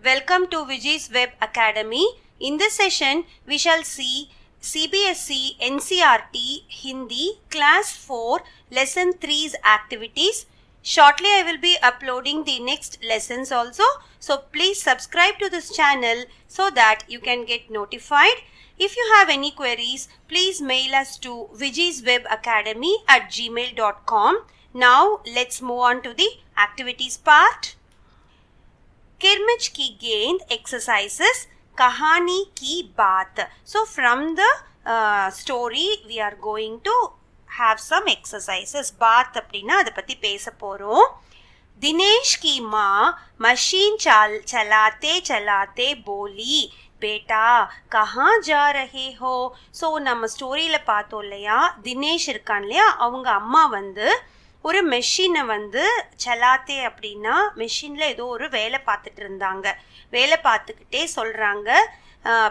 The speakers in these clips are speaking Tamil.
Welcome to Viji's Web Academy. In this session, we shall see CBSE NCERT Hindi Class 4 Lesson 3's activities. Shortly, I will be uploading the next lessons also. So, please subscribe to this channel so that you can get notified. If you have any queries, please mail us to vijiswebacademy@gmail.com. Now, let's move on to the activities part. किरमिच की गेंद exercises कहानी की बात. So from the story we are going to have some exercises. बात அப்படின்னா அதை பற்றி பேச போகிறோம். दिनेश की माँ मशीन चलाते चलाते बोली बेटा कहाँ जा रहे हो. ஸோ நம்ம ஸ்டோரியில் பார்த்தோம் இல்லையா, தினேஷ் இருக்கான் இல்லையா, அவங்க அம்மா வந்து ஒரு மெஷினை வந்து சலாத்தே அப்படின்னா மெஷினில் ஏதோ ஒரு வேலை பார்த்துட்டு இருந்தாங்க. வேலை பார்த்துக்கிட்டே சொல்கிறாங்க,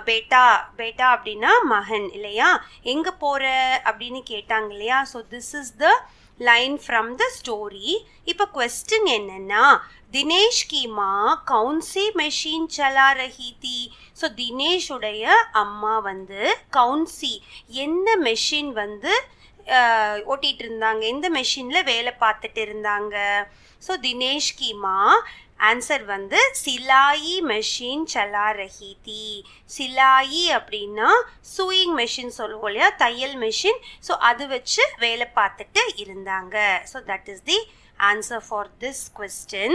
பேட்டா பேட்டா அப்படின்னா மகன் இல்லையா, எங்கே போகிற அப்படின்னு கேட்டாங்க இல்லையா. So this is the line from the story. இப்போ கொஸ்டின் என்னென்னா, தினேஷ் கி மா கவுன்சி மெஷின் சலா ரஹி தி. ஸோ தினேஷுடைய அம்மா வந்து கவுன்சி என்ன மெஷின் வந்து ஓட்டிகிட்டு இருந்தாங்க, எந்த மெஷினில் வேலை பார்த்துட்டு இருந்தாங்க. ஸோ தினேஷ் கி மா ஆன்சர் வந்து சிலாயி மெஷின் சலா ரஹி தி. சிலாயி அப்படின்னா சூயிங் மெஷின் சொல்லுவோம் இல்லையா, தையல் மெஷின். ஸோ அது வச்சு வேலை பார்த்துட்டு இருந்தாங்க. So that is the answer for this question.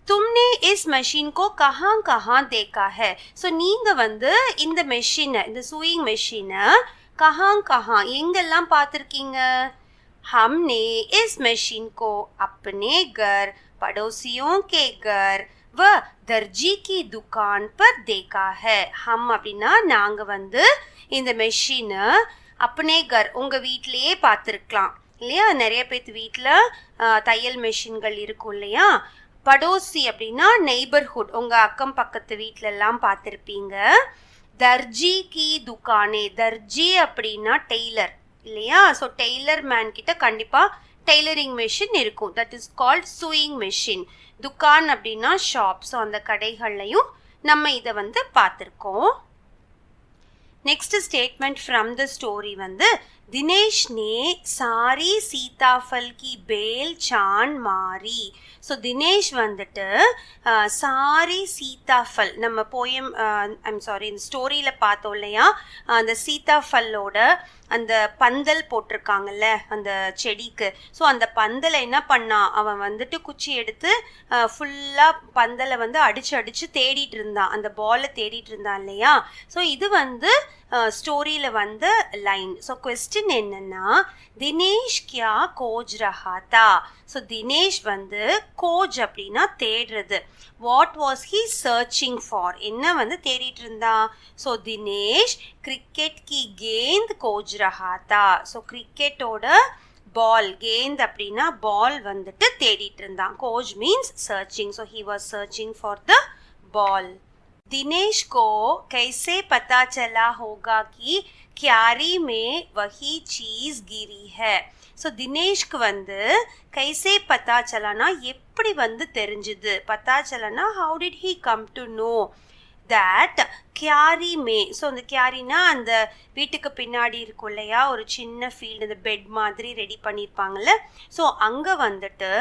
तुमने इस मशीन को कहाँ कहाँ देखा है. ஸோ நீங்கள் வந்து இந்த மெஷினை, இந்த சூயிங் மெஷினை कहाँ कहाँ எங்கெல்லாம் பார்த்துருக்கீங்க. हमने इस मशीन को अपने घर, पड़ोसियों के घर व दर्जी की दुकान पर देखा है. हम அப்படின்னா நாங்கள் வந்து இந்த மெஷினை अपने घर உங்கள் வீட்டிலையே பார்த்துருக்கலாம் இல்லையா. நிறைய பேர்த்து வீட்டில் தையல் மெஷின்கள் இருக்கும் இல்லையா. படோசி அப்படின்னா நெய்பர்ஹுட், உங்கள் அக்கம் பக்கத்து வீட்டிலெல்லாம் பார்த்துருப்பீங்க. தர்ஜி கி துக்கானே, தர்ஜி அப்படின்னா டெய்லர் இல்லையா. ஸோ டெய்லர் மேன் கிட்ட கண்டிப்பாக டெய்லரிங் மெஷின் இருக்கும். That is called sewing machine. துக்கான் அப்படின்னா ஷாப். ஸோ அந்த கடைகள்லையும் நம்ம இதை வந்து பார்த்துருக்கோம். Next statement from the story வந்து, दिनेश ने सारी सीताफल की बेल छान मारी. ஸோ தினேஷ் வந்துட்டு சாரி சீதாஃபல், நம்ம போயம் இந்த ஸ்டோரியில் பார்த்தோம் இல்லையா, அந்த சீதாஃபல்லோட அந்த பந்தல் போட்டிருக்காங்கல்ல அந்த செடிக்கு. ஸோ அந்த பந்தலை என்ன பண்ணான், அவன் வந்துட்டு குச்சி எடுத்து ஃபுல்லாக பந்தலை வந்து அடித்து தேடிட்டு இருந்தான், அந்த பாலை தேடிட்டு இருந்தான் இல்லையா. ஸோ இது வந்து ஸ்டோரியில் வந்த லைன். ஸோ கொஸ்டின் என்னன்னா, தினேஷ் கியா கோஜ் ரஹா தா. ஸோ தினேஷ் வந்து கோஜ் அப்படின்னா தேடுறது. What was he searching for, என்ன வந்து தேடிட்டு இருந்தான். ஸோ தினேஷ் கிரிக்கெட் கி கேந்த் கோஜ் ரஹா தா. ஸோ கிரிக்கெட்டோட பால், கேந்த் அப்படின்னா பால் வந்துட்டு தேடிட்டு இருந்தான். கோஜ் means searching. So he was searching for the ball. Dinesh को कैसे पता चला होगा कि क्यारी में वही चीज गिरी है. ஸோ தினேஷ்க்கு வந்து கைசே பத்தா சலானா எப்படி வந்து தெரிஞ்சுது, பத்தா சலானா how did he come to know that கியாரி மே. ஸோ அந்த கியாரினா அந்த வீட்டுக்கு பின்னாடி இருக்கும் இல்லையா, ஒரு சின்ன ஃபீல்டு, இந்த பெட் மாதிரி ரெடி பண்ணியிருப்பாங்கல்ல. ஸோ அங்கே வந்துட்டு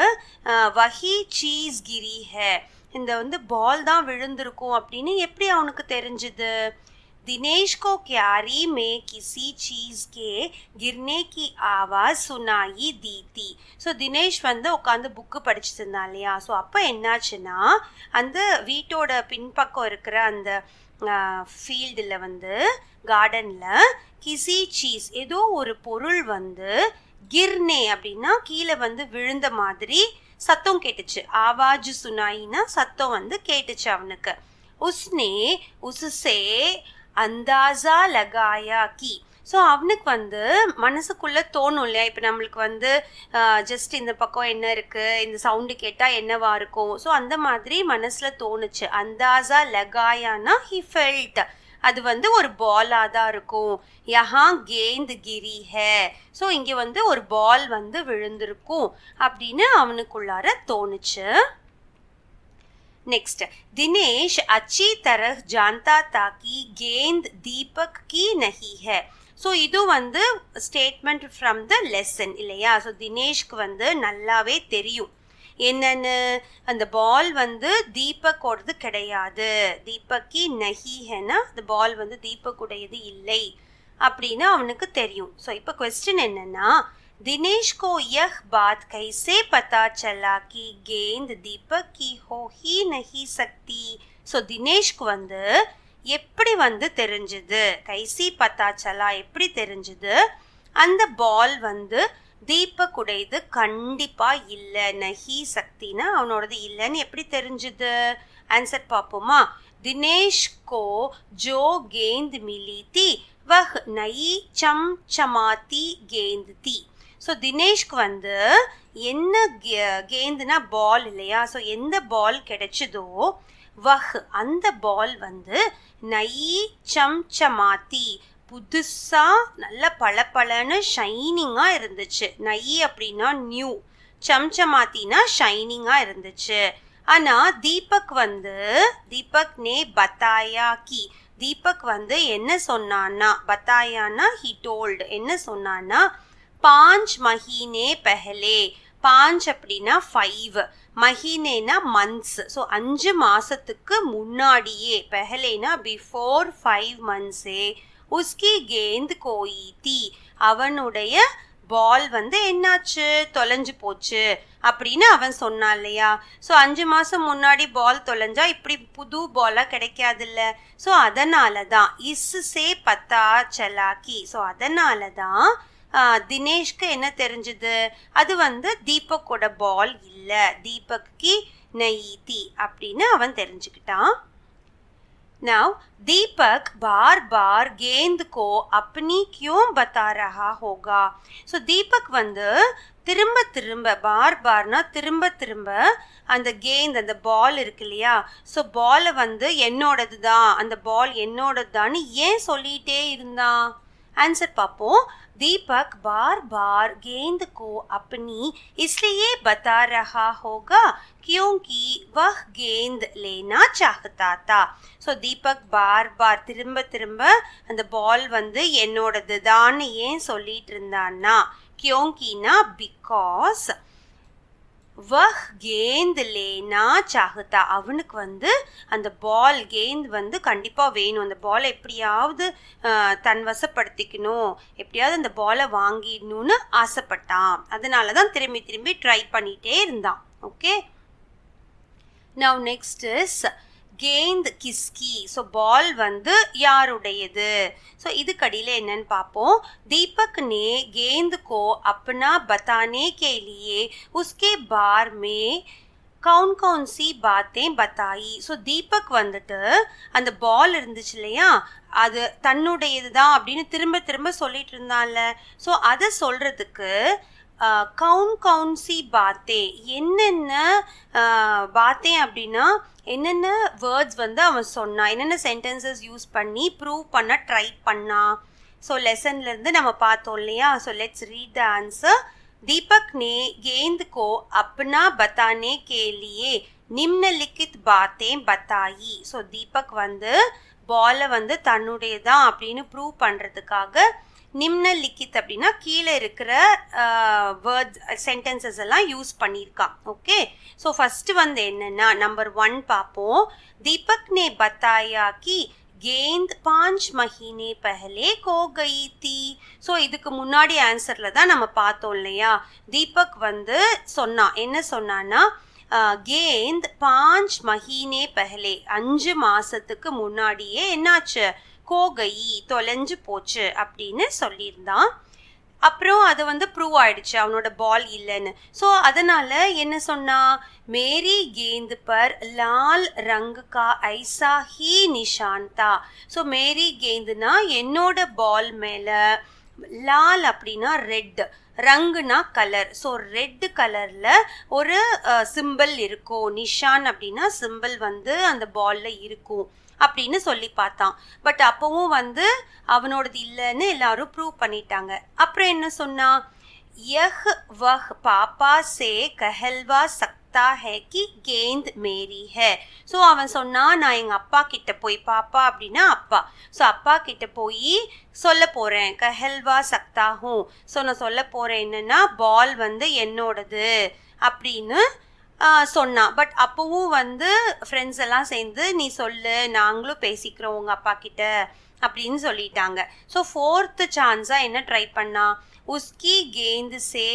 வஹி சீஸ் கிரி ஹே, இந்த வந்து பால் தான் விழுந்திருக்கும் அப்படின்னு எப்படி அவனுக்கு தெரிஞ்சுது. दिनेश को क्यारी में किसी चीज़ के गिरने की आवाज़ सुनाई दी थी. ஸோ தினேஷ் வந்து உட்காந்து புக்கு படிச்சுட்டு இருந்தான் இல்லையா. ஸோ அப்போ என்னாச்சுன்னா, அந்த வீட்டோட பின்பக்கம் இருக்கிற அந்த ஃபீல்டில் வந்து கார்டனில் கிசி சீஸ் ஏதோ ஒரு பொருள் வந்து கிர்னே அப்படின்னா கீழே வந்து விழுந்த மாதிரி சத்தம் கேட்டுச்சு. ஆவாஜ் சுனாயினா சத்தம் வந்து கேட்டுச்சு அவனுக்கு. உஸ்னே உசுசே அந்தாசா லகாயா கி. ஸோ அவனுக்கு வந்து மனசுக்குள்ளே தோணும் இல்லையா, இப்போ நம்மளுக்கு வந்து ஜஸ்ட் இந்த பக்கம் என்ன இருக்குது, இந்த சவுண்டு கேட்டால் என்னவா இருக்கும். ஸோ அந்த மாதிரி மனசில் தோணுச்சு. அந்தாசா லகாயானா ஹி ஃபெல்ட், அது வந்து ஒரு பாலாக தான் இருக்கும். யஹா கேந்த் கிரி ஹே. ஸோ இங்கே வந்து ஒரு பால் வந்து விழுந்திருக்கும் அப்படின்னு அவனுக்குள்ளார தோணுச்சு. नेक्स्ट, दिनेश अच्छी तरह जानता था कि गेंद दीपक की नहीं है. ஸோ இது வந்து ஸ்டேட்மெண்ட் ஃப்ரம் த லெசன் இல்லையா? ஸோ தினேஷ்க்கு வந்து நல்லாவே தெரியும் என்னன்னு, அந்த பால் வந்து தீபக்கோடது கிடையாது, தீபக்கி நஹி ஹேனா, அந்த பால் வந்து தீபக்குடையது இல்லை அப்படின்னு அவனுக்கு தெரியும். ஸோ இப்போ கொஸ்டின் என்னன்னா, दिनेश को यह बात कैसे पता चला कि गेंद दीपक की हो ही नहीं सकती. ஸோ தினேஷ்க்கு வந்து எப்படி வந்து தெரிஞ்சது, கைசி பத்தா சலா எப்படி தெரிஞ்சது அந்த பால் வந்து தீபக் உடையது கண்டிப்பா இல்ல, நஹி சக்தினா அவனோடது இல்லைன்னு எப்படி தெரிஞ்சது? ஆன்சர் பார்ப்போமா. दिनेश को जो गेंद मिली थी वह नई चमचमाती गेंद थी. ஸோ தினேஷ்க்கு வந்து என்ன கேந்துனா பால் இல்லையா? ஸோ எந்த பால் கிடைச்சதோ வஹ் அந்த பால் வந்து நை சம்சமாத்தி புதுசா நல்ல பளபளன்னு ஷைனிங்கா இருந்துச்சு. நை அப்படின்னா நியூ, சம்சமாத்தினா ஷைனிங்கா இருந்துச்சு. ஆனா தீபக் வந்து தீபக் நே பத்தாயா கி, தீபக் வந்து என்ன சொன்னான்னா, பத்தாயானா ஹி டோல்ட், என்ன சொன்னான்னா 5 மஹீனே பெஹலே, 5 அப்படின்னா 5, மஹீனேனா மந்த்ஸ், ஸோ 5 மாசத்துக்கு முன்னாடியே, பெஹலேனா பிஃபோர் 5 monthsே உஸ்கி கேந்த் கோயி தி, அவனுடைய பால் வந்து என்னாச்சு, தொலைஞ்சு போச்சு அப்படின்னு அவன் சொன்னான் இல்லையா? ஸோ 5 மாசம் முன்னாடி பால் தொலைஞ்சா இப்படி புது பாலா கிடைக்காதுல்ல. ஸோ அதனால தான் இஸ்ஸே பத்தா சலாக்கி, ஸோ அதனால தான் தினேஷ்க்கு என்ன தெரிஞ்சது, அது வந்து தீபக்கோட பால் இல்ல, தீபக்கி நயீதி அப்படின்னு அவன் தெரிஞ்சுக்கிட்டான். Now दीपक बार बार गेंद को अपनी क्यों बता रहा होगा. ஸோ தீபக் வந்து திரும்ப திரும்ப, பார் பார்னா திரும்ப திரும்ப அந்த கேந்த், அந்த பால் இருக்கு இல்லையா? ஸோ பாலை வந்து என்னோடது தான், அந்த பால் என்னோடது தான் ஏன் சொல்லிட்டே இருந்தான்? ஆன்சர் பார்ப்போம். दीपक बार बार गेंद को अपनी इसलिए बता रहा होगा क्योंकि वह गेंद लेना चाहता था. ஸோ தீபக் பார் பார் திரும்ப திரும்ப அந்த பால் வந்து என்னோடது தான் ஏன் சொல்லிட்டு இருந்தான்னா, क्योंकिனா பிகாஸ், வஹ் கேந்த் லேனா சாஹ்தா, அவனுக்கு வந்து அந்த பால் கேந்த் வந்து கண்டிப்பா வேணும், அந்த பாலை எப்படியாவது தன் வசப்படுத்திக்கணும், எப்படியாவது அந்த பாலை வாங்கிடணும்னு ஆசைப்பட்டான். அதனால தான் திரும்பி திரும்பி ட்ரை பண்ணிட்டே இருந்தான். ஓகே, நவ் நெக்ஸ்ட் இஸ் கேந்த் கிஸ்கி. ஸோ பால் வந்து யாருடையது? ஸோ இதுக்கடியில் என்னன்னு பார்ப்போம். दीपक ने गेंद को अपना बताने के लिए उसके बार में कौन कौन सी बातें बताई. ஸோ தீபக் வந்துட்டு அந்த பால் இருந்துச்சு இல்லையா, அது தன்னுடையது தான் அப்படின்னு திரும்ப திரும்ப சொல்லிட்டு இருந்தான்ல. ஸோ அதை சொல்றதுக்கு கவுன் கவுன்சி பாத்தே, என்னென்ன பாத்தே அப்படின்னா என்னென்ன வேர்ட்ஸ் வந்து அவன் சொன்னான், என்னென்ன சென்டென்சஸ் யூஸ் பண்ணி ப்ரூவ் பண்ண ட்ரை பண்ணான். ஸோ லெசன்லேருந்து நம்ம பார்த்தோம் இல்லையா? So let's read the answer. Deepak ने गेंद को अपना बताने के लिए निम्नलिखित बातें बताई. ஸோ தீபக் வந்து பாலை வந்து தன்னுடையதான் அப்படின்னு ப்ரூவ் பண்ணுறதுக்காக நிம்னலிக்கித் அப்படின்னா கீழே இருக்கிற வேர்ட்ஸ் சென்டென்சஸ் எல்லாம் யூஸ் பண்ணியிருக்கான். ஓகே, ஸோ ஃபர்ஸ்ட் வந்து என்னன்னா நம்பர் 1 பார்ப்போம். தீபக் நே பத்தாயா கி गेंद 5 महीने पहले खो गई थी. ஸோ இதுக்கு முன்னாடி ஆன்சர்ல தான் நம்ம பார்த்தோம் இல்லையா? தீபக் வந்து சொன்னான், என்ன சொன்னான்னா गेंद 5 महीने पहले, 5 மாசத்துக்கு முன்னாடியே என்னாச்சு, கோகை தொலைஞ்சு போச்சு அப்படின்னு சொல்லியிருந்தான். அப்புறம் அது வந்து ப்ரூவ் ஆயிடுச்சு அவனோட பால் இல்லைன்னு. ஸோ அதனால என்ன சொன்னா, மேரி கேந்த் பர் லால் ரங்கு கா ஐசா ஹி நிஷான் தா. ஸோ மேரி கேந்துனா என்னோட பால் மேல, லால் அப்படின்னா ரெட், ரங்குனா கலர், ஸோ ரெட் கலர்ல ஒரு சிம்பிள் இருக்கும், நிஷான் அப்படின்னா சிம்பிள் வந்து அந்த பால்ல இருக்கும் அப்படின்னு சொல்லி பார்த்தான். பட் அப்பவும் வந்து அவனோடது இல்லைன்னு எல்லாரும் ப்ரூவ் பண்ணிட்டாங்க. அப்புறம் என்ன சொன்னா, யஹ் வஹ் பாப்பா சே கஹல்வா சக்தா सकता है कि गेंद मेरी है. ஸோ அவன் சொன்னா நான் எங்க அப்பா கிட்ட போய், பாப்பா அப்படின்னா அப்பா, ஸோ அப்பா கிட்ட போய் சொல்ல போறேன். கஹல்வா சக்தா ஹூ, ஸோ நான் சொல்ல போறேன் என்னன்னா பால் வந்து என்னோடது அப்படின்னு சொன்னான். பட் அப்பவும் வந்து ஃப்ரெண்ட்ஸ் எல்லாம் சேர்ந்து நீ சொல்லு, நாங்களும் பேசிக்கிறோம் உங்க அப்பா கிட்ட அப்படின்னு சொல்லிட்டாங்க. ஸோ ஃபோர்த்து சான்ஸா என்ன ட்ரை பண்ணா, उसकी गेंद से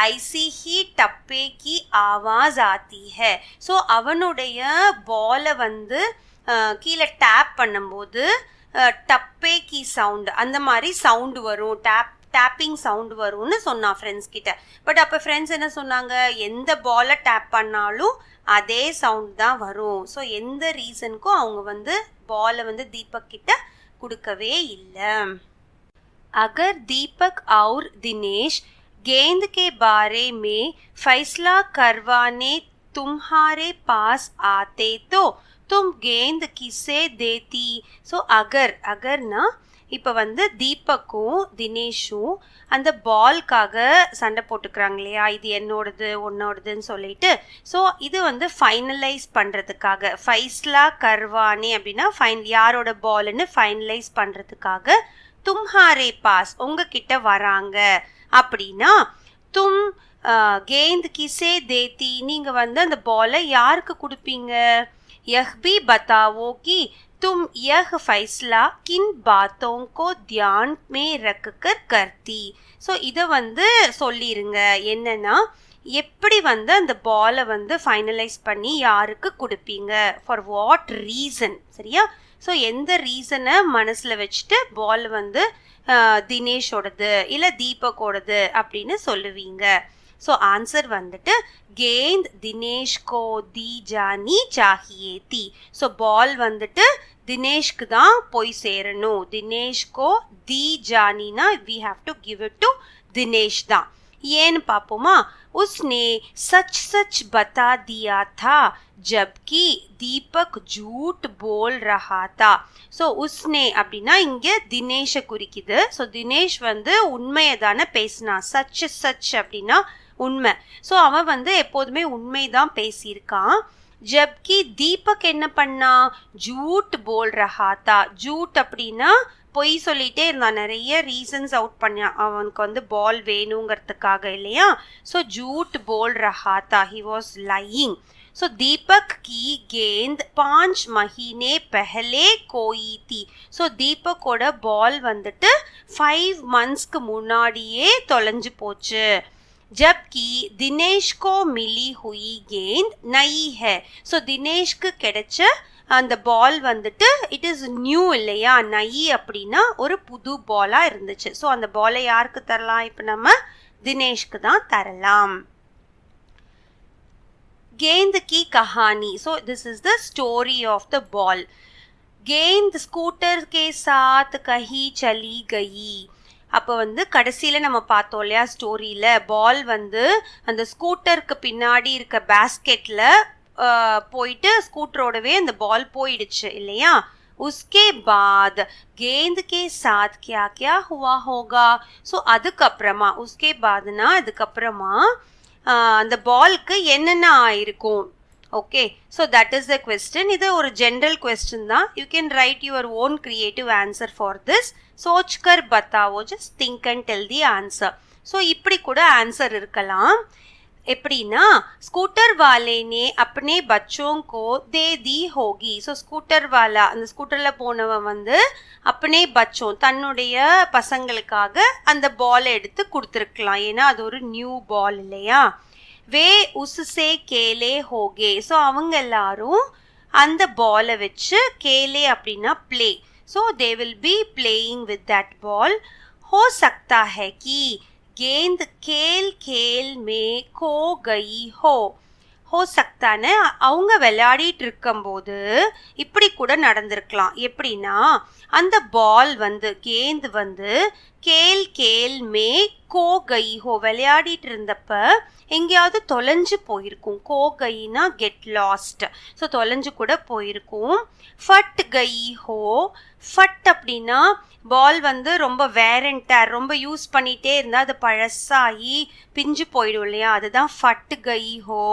ऐसी ही टप्पे की आवाज आती है. ஸோ அவனுடைய பாலை வந்து கீழே டேப் பண்ணும்போது டப்பே கி சவுண்டு, அந்த மாதிரி சவுண்டு வரும், டேப்பிங் சவுண்டு வரும்னு சொன்னான் ஃப்ரெண்ட்ஸ் கிட்ட. பட் அப்போ ஃப்ரெண்ட்ஸ் என்ன சொன்னாங்க, எந்த பாலை டேப் பண்ணாலும் அதே சவுண்ட் தான் வரும். ஸோ எந்த ரீசனுக்கும் அவங்க வந்து பாலை வந்து தீபக் கிட்ட கொடுக்கவே இல்லை. अगर दीपक और दिनेश गेंद के बारे में फैसला करवाने तुम्हारे पास आते तो तुम गेंद किसे देती. ஸோ அகர்னா இப்போ வந்து தீபக்கும் தினேஷும் அந்த பால்காக சண்டை போட்டுக்கிறாங்க இல்லையா, இது என்னோடது உன்னோடதுன்னு சொல்லிட்டு. ஸோ இது வந்து ஃபைனலைஸ் பண்ணுறதுக்காக, ஃபைஸ்லா கர்வானே அப்படின்னா யாரோட பால்னு ஃபைனலைஸ் பண்ணுறதுக்காக தும்ஹாரே பாஸ் உங்ககிட்ட வராங்க அப்படின்னா, தும் கேந்த் கிசே தேத்தி நீங்க வந்து அந்த பாலை யாருக்கு கொடுப்பீங்க. யஹ் பி பத்தாவோ கி तुम यह फैसला किन बातों को ध्यान में रखकर करती. ஸோ இதை வந்து சொல்லிருங்க, என்னன்னா எப்படி வந்து அந்த பாலை வந்து ஃபைனலைஸ் பண்ணி யாருக்கு கொடுப்பீங்க, ஃபார் வாட் ரீசன், சரியா. ஸோ எந்த ரீசனை மனசில் வச்சுட்டு பால் வந்து தினேஷோடது இல்லை தீபக்கோடது அப்படின்னு சொல்லுவீங்க. ஸோ ஆன்சர் வந்துட்டு गेंद दिनेश को दी जानी चाहिए थी. ஸோ பால் வந்துட்டு தினேஷ்க்கு தான் போய் சேரணும். தினேஷ் கோ दी जानीனா we have to give it to Dinesh தான். ஏன்னு பார்ப்போமா, उसने सच सच बता दिया था जबकि दीपक झूठ बोल रहा था. ஸோ உஸ்னே அப்படின்னா இங்கே தினேஷை குறிக்குது. ஸோ தினேஷ் வந்து உண்மையை தானே பேசினா, சச் சச் அப்படின்னா உண்மை. ஸோ அவன் வந்து எப்போதுமே உண்மை தான் பேசியிருக்கான். ஜப்கி தீபக் என்ன பண்ணா, ஜூட் போல் ரஹாத்தா. ஜூட் அப்படின்னா பொய் சொல்லிட்டே இருந்தான், நிறைய ரீசன்ஸ் அவுட் பண்ணான் அவனுக்கு வந்து பால் வேணுங்கிறதுக்காக இல்லையா. ஸோ ஜூட் போல் ரஹாத்தா, he was lying. So Deepak கி கேந்த் 5 महीने पहले கோயி தி. ஸோ தீபக்கோட பால் வந்துட்டு 5 monthsக்கு முன்னாடியே தொலைஞ்சு போச்சு. जबकि दिनेश को मिली हुई गेंद नई है. ஸோ தினேஷ்க்கு கிடைச்ச அந்த பால் வந்துட்டு இட் இஸ் நியூ இல்லையா, நயி அப்படின்னா ஒரு புது பாலா இருந்துச்சு. ஸோ அந்த பாலை யாருக்கு தரலாம், இப்போ நம்ம தினேஷ்க்கு தான் தரலாம். गेंद की कहानी. So this is the story of the ball. गेंद स्कूटर के साथ कहीं चली गई. அப்போ வந்து கடைசியில் நம்ம பார்த்தோம் இல்லையா ஸ்டோரியில், பால் வந்து அந்த ஸ்கூட்டருக்கு பின்னாடி இருக்க பேஸ்கெட்டில் போயிட்டு ஸ்கூட்டரோடவே அந்த பால் போயிடுச்சு இல்லையா. उसके बाद गेंद के साथ क्या क्या हुआ होगा. ஸோ அதுக்கப்புறமா उसके बादனா அதுக்கப்புறமா அந்த பால்க்கு என்னென்ன ஆயிருக்கும். Okay, so that is the question. இது ஒரு ஜென்ரல் கொஸ்டின் தான். You can write your own creative answer for this. सोचकर बताओ, just think and tell the answer. So இப்படி கூட ஆன்சர் இருக்கலாம். எப்படின்னா, ஸ்கூட்டர் வாலே நே அப்னே பச்சோं को दे दी होगी. ஸோ ஸ்கூட்டர் வாலா, அந்த ஸ்கூட்டரில் போனவன் வந்து அப்னே பச்சோं தன்னுடைய பசங்களுக்காக அந்த பாலை எடுத்து கொடுத்துருக்கலாம், ஏன்னா அது ஒரு நியூ பால் இல்லையா. வே உஸ்ஸே கேலே ஹோகே. ஸோ அவங்க எல்லாரும் அந்த பாலை வச்சு, கேலே அப்படின்னா play, so they will be playing with that ball. हो सकता है कि गेंद खेल खेल में खो गई हो. हो सकता है அவங்க விளையாடிட்டு இருக்கும்போது இப்படி கூட நடந்திருக்கலாம். எப்படின்னா, அந்த பால் வந்து கேந்த் வந்து கேல் கேல் மே கோ கை ஹோ, விளையாடிட்டு இருந்தப்ப எங்கேயாவது தொலைஞ்சு போயிருக்கும். கோ கைனா கெட் லாஸ்ட், ஸோ தொலைஞ்சு கூட போயிருக்கும். ஃபட் கை ஹோ, ஃபட் அப்படின்னா பால் வந்து ரொம்ப வேரண்டர், ரொம்ப யூஸ் பண்ணிகிட்டே இருந்தால் அது பழசாகி பிஞ்சு போயிடும் இல்லையா, அதுதான் ஃபட் கை ஹோ.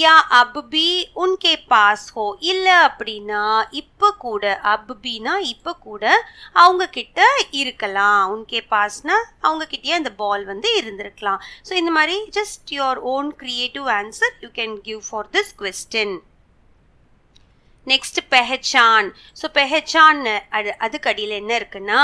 யா அப் பி உன்கே பாஸ் ஹோ, இல்லை அப்படின்னா இப்போ கூட, அப் பினா இப்போ கூட அவங்க கிட்ட இருக்கலாம். உன்கே பாஸ்னா அவங்க கிட்டயே அந்த பால் வந்து இருந்திருக்கலாம். ஸோ இந்த மாதிரி just your own creative answer you can give for this question. Next பெஹச்சான். ஸோ பெஹச்சான் அதுக்கு அடியில் என்ன இருக்குன்னா,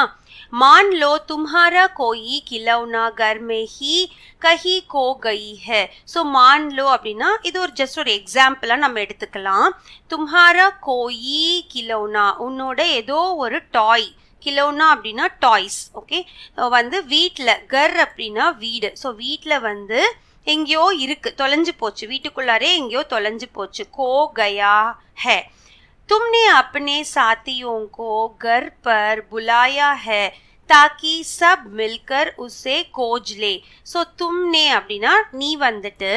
मान लो तुम्हारा कोई खिलौना घर में ही कहीं खो गई है. ஸோ मान लो அப்படின்னா இது ஒரு ஜஸ்ட் ஒரு எக்ஸாம்பிளாக நம்ம எடுத்துக்கலாம். तुम्हारा कोई खिलौना, உன்னோட ஏதோ ஒரு டாய், கிலோனா அப்படின்னா டாய்ஸ், ஓகே, வந்து வீட்டில், கர் அப்படின்னா வீடு, ஸோ வீட்டில் வந்து எங்கேயோ இருக்கு, தொலைஞ்சு போச்சு, வீட்டுக்குள்ளாரே எங்கேயோ தொலைஞ்சு போச்சு. கோ கயா है. तुमने अपने साथियों को घर पर बुलाया है ताकि सब मिलकर उसे खोज ले. ஸோ தும்னே அப்படின்னா நீ வந்துட்டு,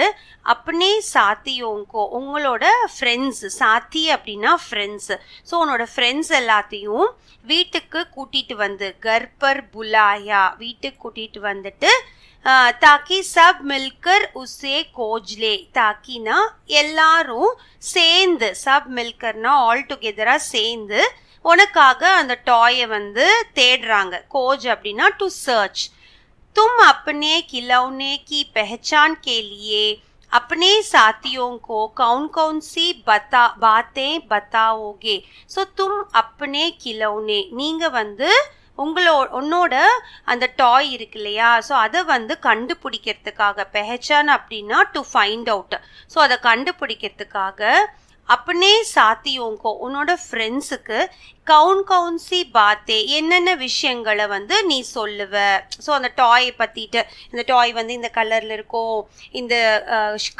अपने साथियों को உங்களோட ஃப்ரெண்ட்ஸ், சாத்தி அப்படின்னா ஃப்ரெண்ட்ஸ், ஸோ உன்னோட ஃப்ரெண்ட்ஸ் எல்லாத்தையும் வீட்டுக்கு கூட்டிட்டு வந்து, கர் பர் புலாயா வீட்டுக்கு கூட்டிட்டு வந்துட்டு, ताकि सब मिलकर उसे खोज ले. ताकिना எல்லாரும் சேர்ந்து, சப் மில்கர்னா ஆல் டுகெதரா சேர்ந்து உனக்காக அந்த டாயை வந்து தேடுறாங்க. கோஜ் அப்படின்னா டு சர்ச். तुम अपने खिलौने की पहचान के लिए अपने साथियों को कौन कौन सी बातें बताओगे. ஸோ तुम अपने खिलौने, நீங்க வந்து உன்னோட அந்த டாய் இருக்கு இல்லையா, ஸோ அதை வந்து கண்டுபிடிக்கிறதுக்காக, பெஹச்சான் அப்படின்னா டு ஃபைண்ட் அவுட், ஸோ அதை கண்டுபிடிக்கிறதுக்காக अपने साथियों को உன்னோட ஃப்ரெண்ட்ஸுக்கு கவுன் கவுன்சி பாத்தே, என்னென்ன விஷயங்களை வந்து நீ சொல்லுவ. ஸோ அந்த டாயை பற்றிட்டு, இந்த டாய் வந்து இந்த கலரில் இருக்கும், இந்த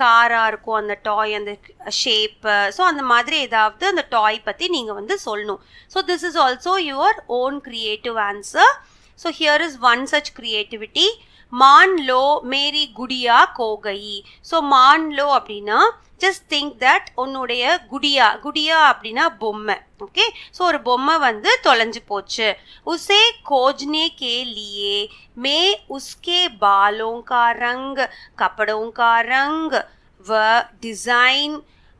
காராக இருக்கும் அந்த டாய், அந்த ஷேப்பு, ஸோ அந்த மாதிரி ஏதாவது அந்த டாய் பற்றி நீங்கள் வந்து சொல்லணும். So this is also your own creative answer. So here is one such creativity. मान लो मेरी गुड़िया खो गई. ஸோ मान लो அப்படின்னா ஜஸ்ட் திங்க் தட் உன்னுடைய குடியா, குடியா அப்படின்னா பொம்மை, ஓகே, ஸோ ஒரு பொம்மை வந்து தொலைஞ்சு போச்சு. உசே खोजने के लिए मैं उसके बालों का रंग, कपड़ों का रंग व डिज़ाइन,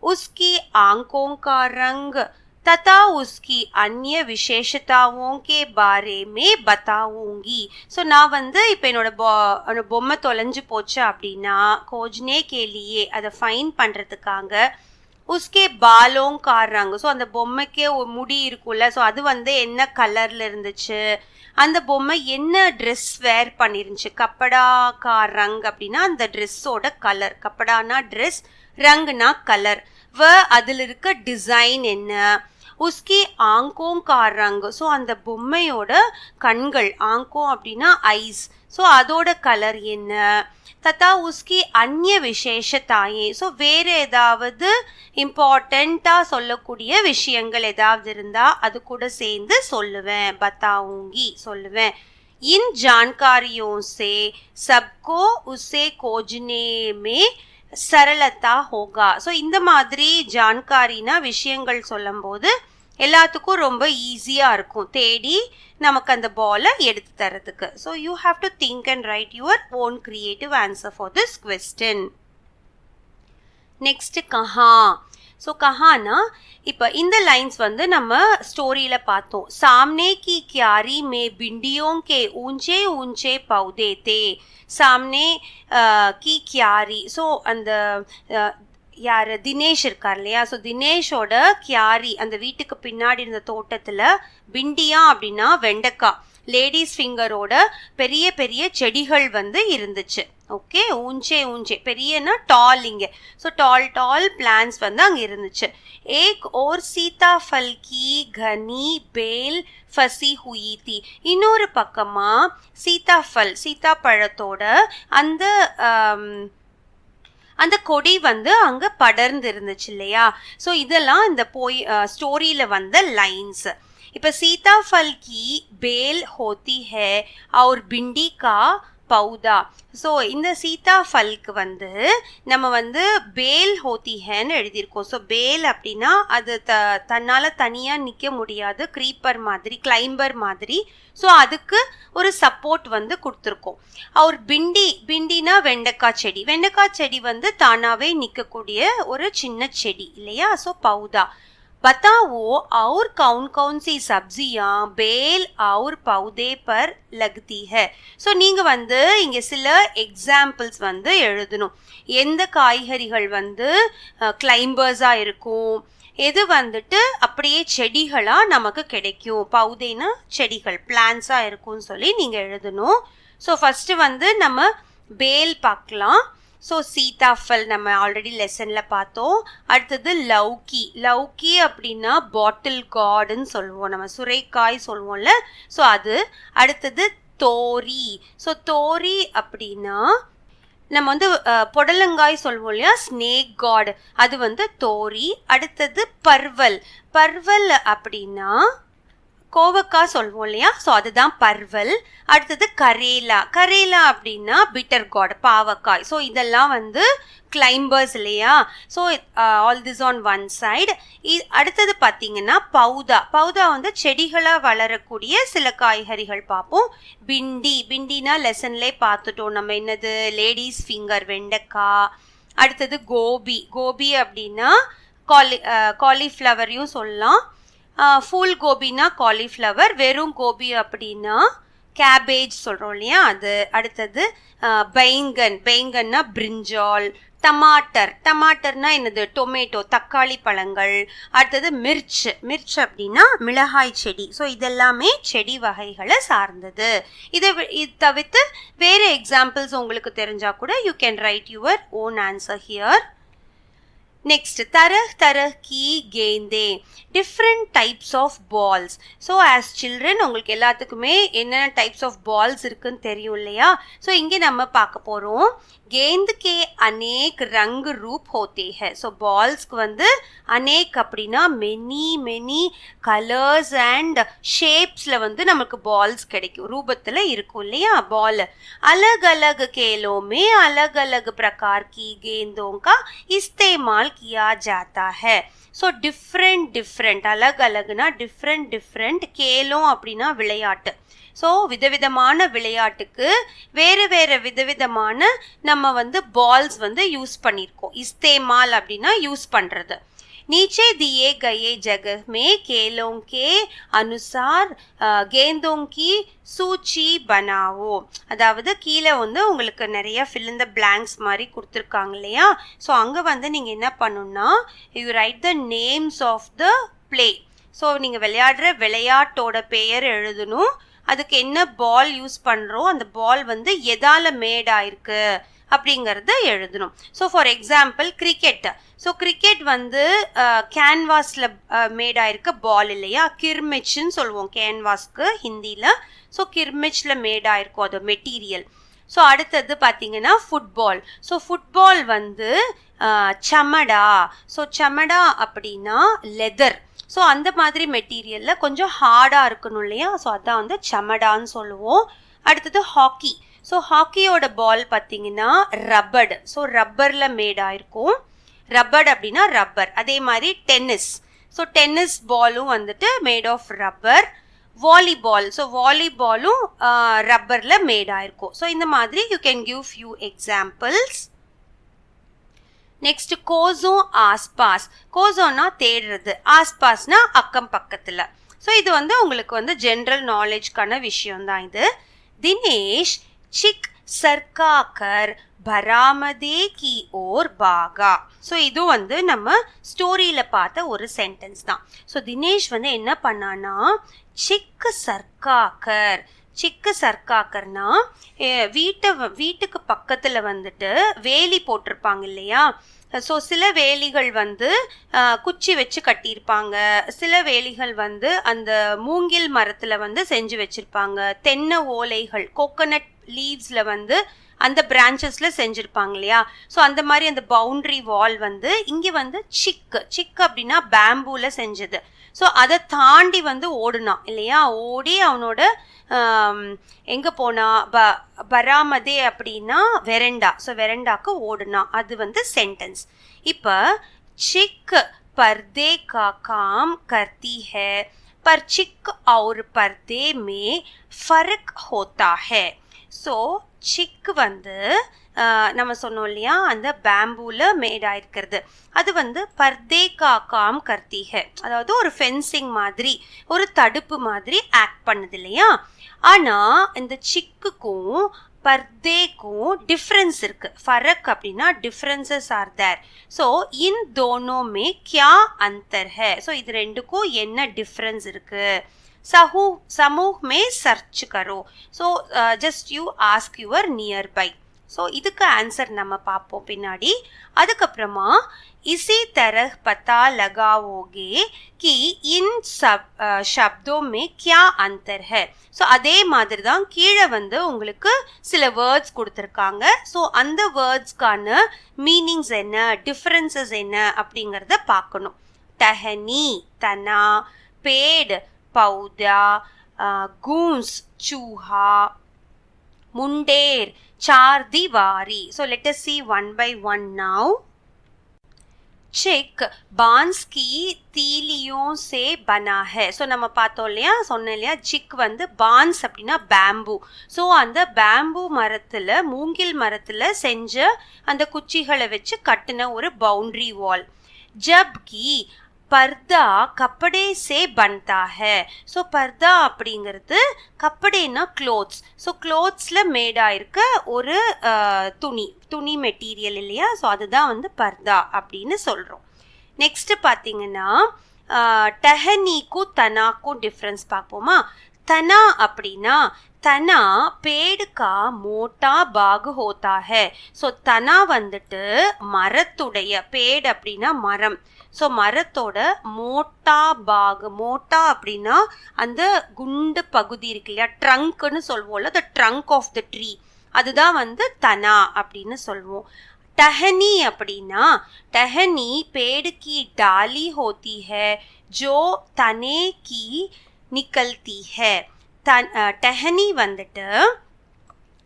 उसकी आंखों का रंग तथा उसकी अन्य विशेषताओं के बारे में बताऊंगी. ஸோ நான் வந்து இப்போ என்னோட பொம்மை தொலைஞ்சு போச்சு அப்படின்னா, खोजने के लिए அதை ஃபைன் பண்ணுறதுக்காக, उसके बालों का रंग, ஸோ அந்த பொம்மைக்கே ஒரு முடி இருக்குல்ல, ஸோ அது வந்து என்ன கலரில் இருந்துச்சு, அந்த பொம்மை என்ன ட்ரெஸ் வேர் பண்ணிருந்துச்சு, கப்படா கா ரங் அப்படின்னா அந்த ட்ரெஸ்ஸோட கலர், கப்படானா ட்ரெஸ், ரங்குனா கலர், அதில் இருக்க டிசைன் என்ன, உஸ்கி ஆங்கோங் கா ரங், ஸோ அந்த பொம்மையோட கண்கள், ஆங்கோம் அப்படின்னா ஐஸ், ஸோ அதோட கலர் என்ன, தத்தா உஸ்கி அந்நிய விசேஷத்தாயே, ஸோ வேறு ஏதாவது இம்பார்ட்டண்ட்டாக சொல்லக்கூடிய விஷயங்கள் ஏதாவது இருந்தால் அது கூட சேர்ந்து சொல்லுவேன், பத்தாவுங்கி சொல்லுவேன். இன் ஜான்காரியோं से सबको उसे खोजने में சரளத்தா ஹோகா. ஸோ இந்த மாதிரி ஜான்காரினா விஷயங்கள் சொல்லும் போது எல்லாத்துக்கும் ரொம்ப ஈஸியாக இருக்கும் தேடி நமக்கு அந்த பாலை எடுத்து தரதுக்கு. So you have to think and write your own creative answer for this question. Next கஹா. ஸோ கஹானா இப்போ இந்த லைன்ஸ் வந்து நம்ம ஸ்டோரியில் பார்த்தோம். சாம்னே கி கியாரி மே பிண்டியோं के ऊंचे ऊंचे पौधे थे. சாம்னே கி கியாரி, ஸோ அந்த யார் தினேஷ் இருக்கார் இல்லையா, ஸோ தினேஷோட கியாரி அந்த வீட்டுக்கு பின்னாடி இருந்த தோட்டத்தில் பிண்டியா அப்படின்னா வெண்டைக்காய், லேடிஸ் ஃபிங்கரோட பெரிய பெரிய செடிகள் வந்து இருந்துச்சு. ஓகே, ஊஞ்சே ஊஞ்சே பெரியனா டால், இங்கே ஸோ டால் டால் பிளான்ஸ் வந்து அங்கே இருந்துச்சு. ஏக் ஓர் சீதாஃபல் கி கனி பேல் ஃபசி ஹுயி தி. இன்னொரு பக்கமா சீதாஃபல், சீதாப்பழத்தோட அந்த அந்த கொடி வந்து அங்கே படர்ந்து இருந்துச்சு இல்லையா. ஸோ இதெல்லாம் இந்த ஸ்டோரியில் வந்த லைன்ஸ். இப்போ सीताफल की बेल होती है और भिंडी का பௌதா. ஸோ இந்த சீதாஃபல்க்கு வந்து நம்ம வந்து பேல் ஹோத்திஹேன்னு எழுதியிருக்கோம். ஸோ பேல் அப்படின்னா அது தன்னால் தனியாக நிற்க முடியாது, க்ரீப்பர் மாதிரி, கிளைம்பர் மாதிரி. ஸோ அதுக்கு ஒரு சப்போர்ட் வந்து கொடுத்துருக்கோம். அவர் பிண்டினா வெண்டைக்காய் செடி. வெண்டைக்காய் செடி வந்து தானாகவே நிற்கக்கூடிய ஒரு சின்ன செடி இல்லையா? ஸோ பௌதா. बताओ और कौन कौन सी सब्जियां बेल और पौधे पर लगती है. ஸோ நீங்கள் வந்து இங்கே சில எக்ஸாம்பிள்ஸ் வந்து எழுதணும். எந்த காய்கறிகள் வந்து கிளைம்பர்ஸாக இருக்கும், எது வந்துட்டு அப்படியே செடிகளாக நமக்கு கிடைக்கும். பௌதேனா செடிகள், பிளான்ஸாக இருக்கும்னு சொல்லி நீங்கள் எழுதணும். ஸோ ஃபஸ்ட்டு வந்து நம்ம பேல் பார்க்கலாம். ஸோ சீதாஃபல் நம்ம ஆல்ரெடி லெசனில் பார்த்தோம். அடுத்தது லவ்கி அப்படின்னா பாட்டில் கார்டுன்னு சொல்லுவோம், நம்ம சுரைக்காய் சொல்லுவோம்ல. ஸோ அது. அடுத்தது தோரி. ஸோ தோரி அப்படின்னா நம்ம வந்து புடலங்காய் சொல்லுவோம் இல்லையா, ஸ்னேக் கார்டு, அது வந்து தோரி. அடுத்தது பர்வல் அப்படின்னா கோவக்காய் சொல்லுவோம் இல்லையா, ஸோ அதுதான் பர்வல். அடுத்தது கரேலா அப்படின்னா பிட்டர் கார்டு, பாவக்காய். ஸோ இதெல்லாம் வந்து கிளைம்பர்ஸ் இல்லையா. So all this on one side. அடுத்தது பார்த்தீங்கன்னா பௌதா வந்து செடிகளாக வளரக்கூடிய சில காய்கறிகள் பார்ப்போம். பிண்டினா லெசன்லே பார்த்துட்டோம் நம்ம, என்னது லேடிஸ் ஃபிங்கர், வெண்டைக்காய். அடுத்தது கோபி அப்படின்னா காலிஃப்ளவரையும் சொல்லலாம். ஃபுல் கோபினா காலிஃப்ளவர், வெறும் கோபி அப்படின்னா கேபேஜ் சொல்கிறோம் இல்லையா அது. அடுத்தது பெய்ங்கன்னா பிரிஞ்சால். டமாட்டர்னா என்னது, டொமேட்டோ, தக்காளி பழங்கள். அடுத்தது மிர்ச் அப்படின்னா மிளகாய் செடி. ஸோ இதெல்லாமே செடி வகைகளை சார்ந்தது. இது தவிர்த்து வேறு எக்ஸாம்பிள்ஸ் உங்களுக்கு தெரிஞ்சால் கூட you can write your own answer here. Next, तरह की गेंदे, different types of balls. So as children உங்களுக்கு எல்லாத்துக்குமே என்னென்ன டைப்ஸ் ஆஃப் பால்ஸ் இருக்குன்னு தெரியும் இல்லையா. ஸோ இங்கே நம்ம பார்க்க போகிறோம். गेंद के अनेक रंग रूप होते हैं. ஸோ பால்ஸ்க்கு வந்து அனேக் அப்படின்னா மெனி கலர்ஸ் அண்ட் ஷேப்ஸில் வந்து நமக்கு பால்ஸ் கிடைக்கும், ரூபத்தில் இருக்கும் இல்லையா பால். अलग अलग खेलों में अलग अलग प्रकार की गेंदों का इस्तेमाल किया जाता है. ஸோ டிஃப்ரெண்ட் அலகுனா டிஃப்ரெண்ட் கேலும் அப்படின்னா விளையாட்டு. ஸோ விதவிதமான விளையாட்டுக்கு வேறு விதவிதமான நம்ம வந்து பால்ஸ் வந்து யூஸ் பண்ணியிருக்கோம். இஸ்தேமால் அப்படின்னா யூஸ் பண்ணுறது. नीचे दिए गए जगह में खेलों के अनुसार गेंदों की सूची बनाओ. அதாவது கீழே வந்து உங்களுக்கு நிறைய fill in the blanks மாதிரி கொடுத்துருக்காங்க இல்லையா. ஸோ அங்கே வந்து நீங்கள் என்ன பண்ணணும்னா you write the names of the play. So நீங்கள் விளையாடுற விளையாட்டோட பெயர் எழுதணும். அதுக்கு என்ன பால் யூஸ் பண்ணுறோம், அந்த பால் வந்து எதால் மேட் ஆயிருக்கு அப்படிங்கிறத எழுதணும். So for example cricket. So cricket வந்து கேன்வாஸில் மேட் ஆயிருக்க பால் இல்லையா, கிர்மிச்ன்னு சொல்லுவோம் கேன்வாஸ்க்கு ஹிந்தியில். ஸோ கிர்மிச்சில் மேட் ஆயிருக்கும் அது மெட்டீரியல். ஸோ அடுத்தது பார்த்தீங்கன்னா ஃபுட்பால். ஸோ ஃபுட்பால் வந்து சமடா. ஸோ சமடா அப்படின்னா லெதர். ஸோ அந்த மாதிரி மெட்டீரியலில் கொஞ்சம் ஹார்டாக இருக்கணும் இல்லையா, ஸோ அதான் வந்து சமடான்னு சொல்லுவோம். அடுத்தது ஹாக்கி. ஸோ ஹாக்கியோட பால் பார்த்தீங்கன்னா ரப்பர்டு. ஸோ ரப்பரில் மேட் ஆயிருக்கும். ரப்பர்டு அப்படின்னா ரப்பர். அதே மாதிரி டென்னிஸ். ஸோ டென்னிஸ் பாலும் வந்துட்டு made of rubber. Volleyball. So வாலிபாலும் ரப்பரில் மேட் ஆயிருக்கும். ஸோ இந்த மாதிரி you can give few examples. Next கோசோ ஆஸ்பாஸ். கோசோனா தேடுறது, ஆஸ்பாஸ்னா அக்கம் பக்கத்தில். ஸோ இது வந்து உங்களுக்கு வந்து ஜென்ரல் நாலேஜ்க்கான விஷயம்தான் இது. தினேஷ் चिक सरकाकर பராமதே கி ஓர் பாகா. ஸோ இது வந்து நம்ம ஸ்டோரியில் பார்த்த ஒரு சென்டென்ஸ் தான். ஸோ தினேஷ் வந்து என்ன பண்ணான்னா சிக்கு சர்க்காக்கர்னா வீட்டுக்கு பக்கத்தில் வந்துட்டு வேலி போட்டிருப்பாங்க இல்லையா. ஸோ சில வேலிகள் வந்து குச்சி வச்சு கட்டியிருப்பாங்க, சில வேலிகள் வந்து அந்த மூங்கில் மரத்தில் வந்து செஞ்சு வச்சுருப்பாங்க, தென்னை ஓலைகள் கோகனட் லீவ்ஸில் வந்து அந்த பிரான்ச்சஸ்ல செஞ்சிருப்பாங்க இல்லையா. ஸோ அந்த மாதிரி அந்த பவுண்டரி வால் வந்து இங்கே வந்து சிக் அப்படின்னா பேம்பூல செஞ்சது. ஸோ அதை தாண்டி வந்து ஓடுனான் இல்லையா. ஓடி அவனோட எங்கே போனா பராமதே அப்படின்னா வெரண்டா. ஸோ வெரண்டாக்கு ஓடுனான். அது வந்து சென்டென்ஸ். இப்போ चिक पर्दे का काम करती है पर चिक और पर्दे में फर्क होता है. ஸோ சிக் வந்து நம்ம சொன்னோம் இல்லையா, அந்த பேம்பூல மேடாயிருக்கிறது. அது வந்து பர்தே கா காம் கர்த்தி ஹை, அதாவது ஒரு ஃபென்சிங் மாதிரி ஒரு தடுப்பு மாதிரி ஆக்ட் பண்ணுது இல்லையா. ஆனால் இந்த சிக்குக்கும் பர்தேக்கும் டிஃப்ரென்ஸ் இருக்கு. ஃபரக் அப்படின்னா டிஃப்ரென்சஸ் ஆர் தேர். ஸோ இன் தோனோமே கியா அந்தர் ஹை. ஸோ இது ரெண்டுக்கும் என்ன டிஃப்ரென்ஸ் இருக்கு. समूह में सर्च करो. So just you ask your nearby. So இதுக்கு ஆன்சர் நம்ம பார்ப்போம் பின்னாடி. அதுக்கப்புறமா इसी तरह पता लगाओगे कि इन सब शब्दों में क्या अंतर है. ஸோ அதே மாதிரி தான் கீழே வந்து உங்களுக்கு சில வேர்ட்ஸ் கொடுத்துருக்காங்க. ஸோ அந்த வேர்ட்ஸ்க்கான மீனிங்ஸ் என்ன, டிஃப்ரென்சஸ் என்ன அப்படிங்கிறத பார்க்கணும். टहनी तना, पेड़ पौधा, गूंस चूहा, मुंडेर चार दीवारी. So let us see one by one now. चिक बांस की तीलियों से बना है. ஸோ நம்ம பார்த்தோம் இல்லையா, சொன்னேன் இல்லையா, சிக் வந்து பான்ஸ் அப்படின்னா பேம்பு. ஸோ அந்த பேம்பு மரத்தில், மூங்கில் மரத்தில் செஞ்ச அந்த குச்சிகளை வச்சு கட்டின ஒரு பவுண்டரி வால். ஜப்கி पर्दा कपड़े से बनता है. ஸோ पर्दा அப்படிங்கிறது கப்படேனா க்ளோத்ஸ். ஸோ க்ளோத்ஸில் மேடாக இருக்க ஒரு துணி மெட்டீரியல் இல்லையா. ஸோ அதுதான் வந்து पर्दा அப்படின்னு சொல்கிறோம். நெக்ஸ்ட்டு பார்த்தீங்கன்னா டஹனிக்கும் தனாக்கும் டிஃப்ரென்ஸ் பார்ப்போமா. तना அப்படின்னா तना पेड़ का मोटा भाग होता है. ஸோ तना வந்துட்டு மரத்துடைய, पेड़ அப்படின்னா மரம். ஸோ மரத்தோட மோட்டா பாகு, மோட்டா அப்படின்னா அந்த குண்டு பகுதி இருக்கு இல்லையா, ட்ரங்க்னு சொல்வோம்ல, the trunk of the tree, அதுதான் வந்து தனா அப்படின்னு சொல்வோம். टहनी அப்படின்னா टहनी पेड़ की डाली होती है जो तने की निकलती है. टहनी வந்துட்டு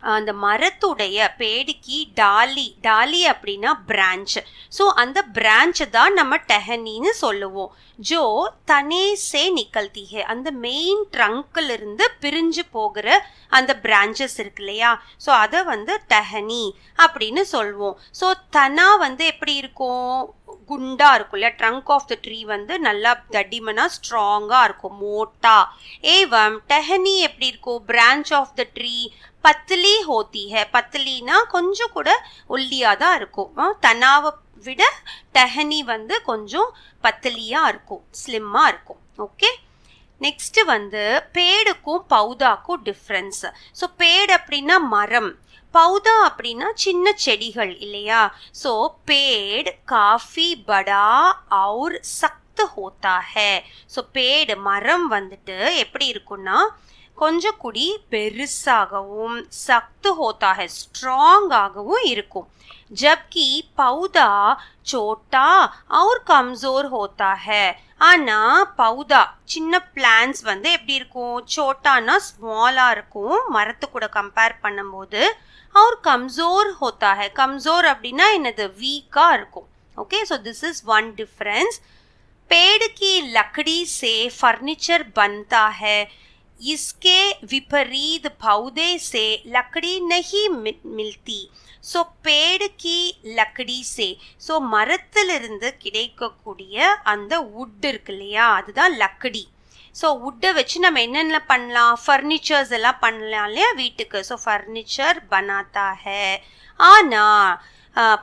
அந்த மரத்துடைய, பேடுக்கு டாலி அப்படின்னா பிரான்ச். ஸோ அந்த பிரான்ச் தான் நம்ம டெஹனின்னு சொல்லுவோம். ஜோ தனே சே நிக்கல்தி ஹே, அந்த மெயின் ட்ரங்க்ல இருந்து பிரிஞ்சு போகிற அந்த பிரான்ச்சஸ் இருக்கு இல்லையா. ஸோ அதை வந்து டெஹனி அப்படின்னு சொல்லுவோம். ஸோ தனா வந்து எப்படி இருக்கும், குண்டா இருக்கும் இல்லையா. ட்ரங்க் ஆஃப் த ட்ரீ வந்து நல்லா தடிமனா ஸ்ட்ராங்கா இருக்கும், மோட்டா. ஏவம் டெஹனி எப்படி இருக்கும், பிரான்ச் ஆஃப் த ட்ரீ பத்லி ஹோத்தி ஹை. பத்லினா கொஞ்சம் கூட ஒல்லியா தான் இருக்கும். தனாவை விட டெஹனி வந்து கொஞ்சம் பத்லியா இருக்கும், ஸ்லிம்மா இருக்கும். ஓகே, நெக்ஸ்ட் வந்து பேடுக்கும் பௌதாக்கும் டிஃப்ரென்ஸ். ஸோ பேடு அப்படின்னா மரம், பௌதா அப்படின்னா சின்ன செடிகள் இல்லையா. ஸோ பேड़ काफी बड़ा और सख्त होता है. ஸோ பேடு மரம் வந்துட்டு எப்படி இருக்குன்னா கொஞ்சம் கூடி பெருசாகவும், சக்து ஹோத்தா ஹை ஸ்ட்ராங்காகவும் இருக்கும். ஜப்கி பௌதா சோட்டா और कमजोर होता है. ஆனா பௌதா சின்ன பிளான்ஸ் வந்து எப்படி இருக்கும், சோட்டானா ஸ்மாலா இருக்கும் மரத்து கூட கம்பேர் பண்ணும்போது. और कमजोर होता है, कमजोर அப்படின்னா என்னது, வீக்கா இருக்கும். Okay, so this is one difference. पेड़ की लकड़ी से फर्नीचर बनता है, इसके विपरीत पौधे से लकड़ी नहीं मिलती. ஸோ பேடுக்கு லக்கடி சே, ஸோ மரத்திலிருந்து கிடைக்கக்கூடிய அந்த வுட் இருக்கு இல்லையா, அதுதான் லக்கடி. ஸோ வுட்டை வச்சு நம்ம என்னென்ன பண்ணலாம், ஃபர்னிச்சர்ஸ் எல்லாம் பண்ணலாம் இல்லையா வீட்டுக்கு. ஸோ ஃபர்னிச்சர் பனாத்தா ஹே. ஆனால்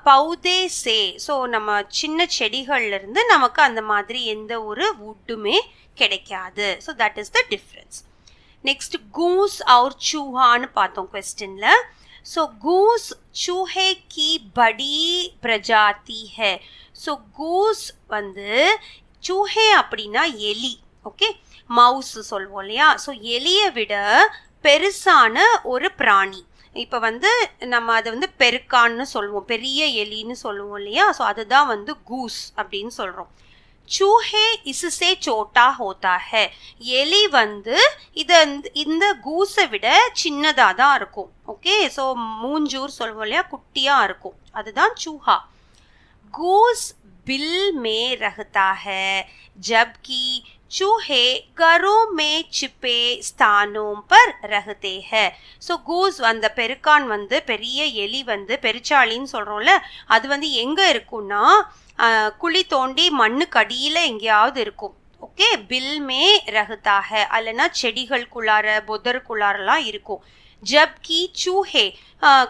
பௌதே சே, ஸோ நம்ம சின்ன செடிகள்லேருந்து நமக்கு அந்த மாதிரி எந்த ஒரு வுட்டுமே கிடைக்காது. So that is the difference. Next goose और चूहाன்னு பார்த்தோம் क्वेश्चनல. सो गूस चूहे की बड़ी प्रजाति है. सो गूस வந்து चूहे அப்படின்னா எலி. ஓகே, மவுஸ் சொல்வோம் இல்லையா. ஸோ எலியை விட பெருசான ஒரு பிராணி. இப்போ வந்து நம்ம அதை வந்து பெருக்கான்னு சொல்லுவோம், பெரிய எலின்னு சொல்லுவோம் இல்லையா. ஸோ அதுதான் வந்து கூஸ் அப்படின்னு சொல்கிறோம். चूहे इससे छोटा होता है. எலி வந்து இந்த கூஸை விட சின்னதாக தான் இருக்கும். ஓகே, ஸோ மூஞ்சூர் சொல்லுவோம் இல்லையா, குட்டியாக இருக்கும், அதுதான் चूहा. गूस बिल में रहता है जबकि चूहे घरों में छिपे स्थानों पर रहते हैं. ஸோ கூஸ் அந்த பெருக்கான் வந்து பெரிய எலி வந்து பெருச்சாளின்னு சொல்கிறோம்ல, அது வந்து எங்கே இருக்குன்னா குழி தோண்டி மண்ணுக்கு அடியில் எங்கேயாவது இருக்கும். ஓகே, பில் மே ரஹ்தா ஹை, அல்லனா செடிகளுக்குள்ளார புதருக்குள்ளாரெல்லாம் இருக்கும். ஜப்கி சூஹே,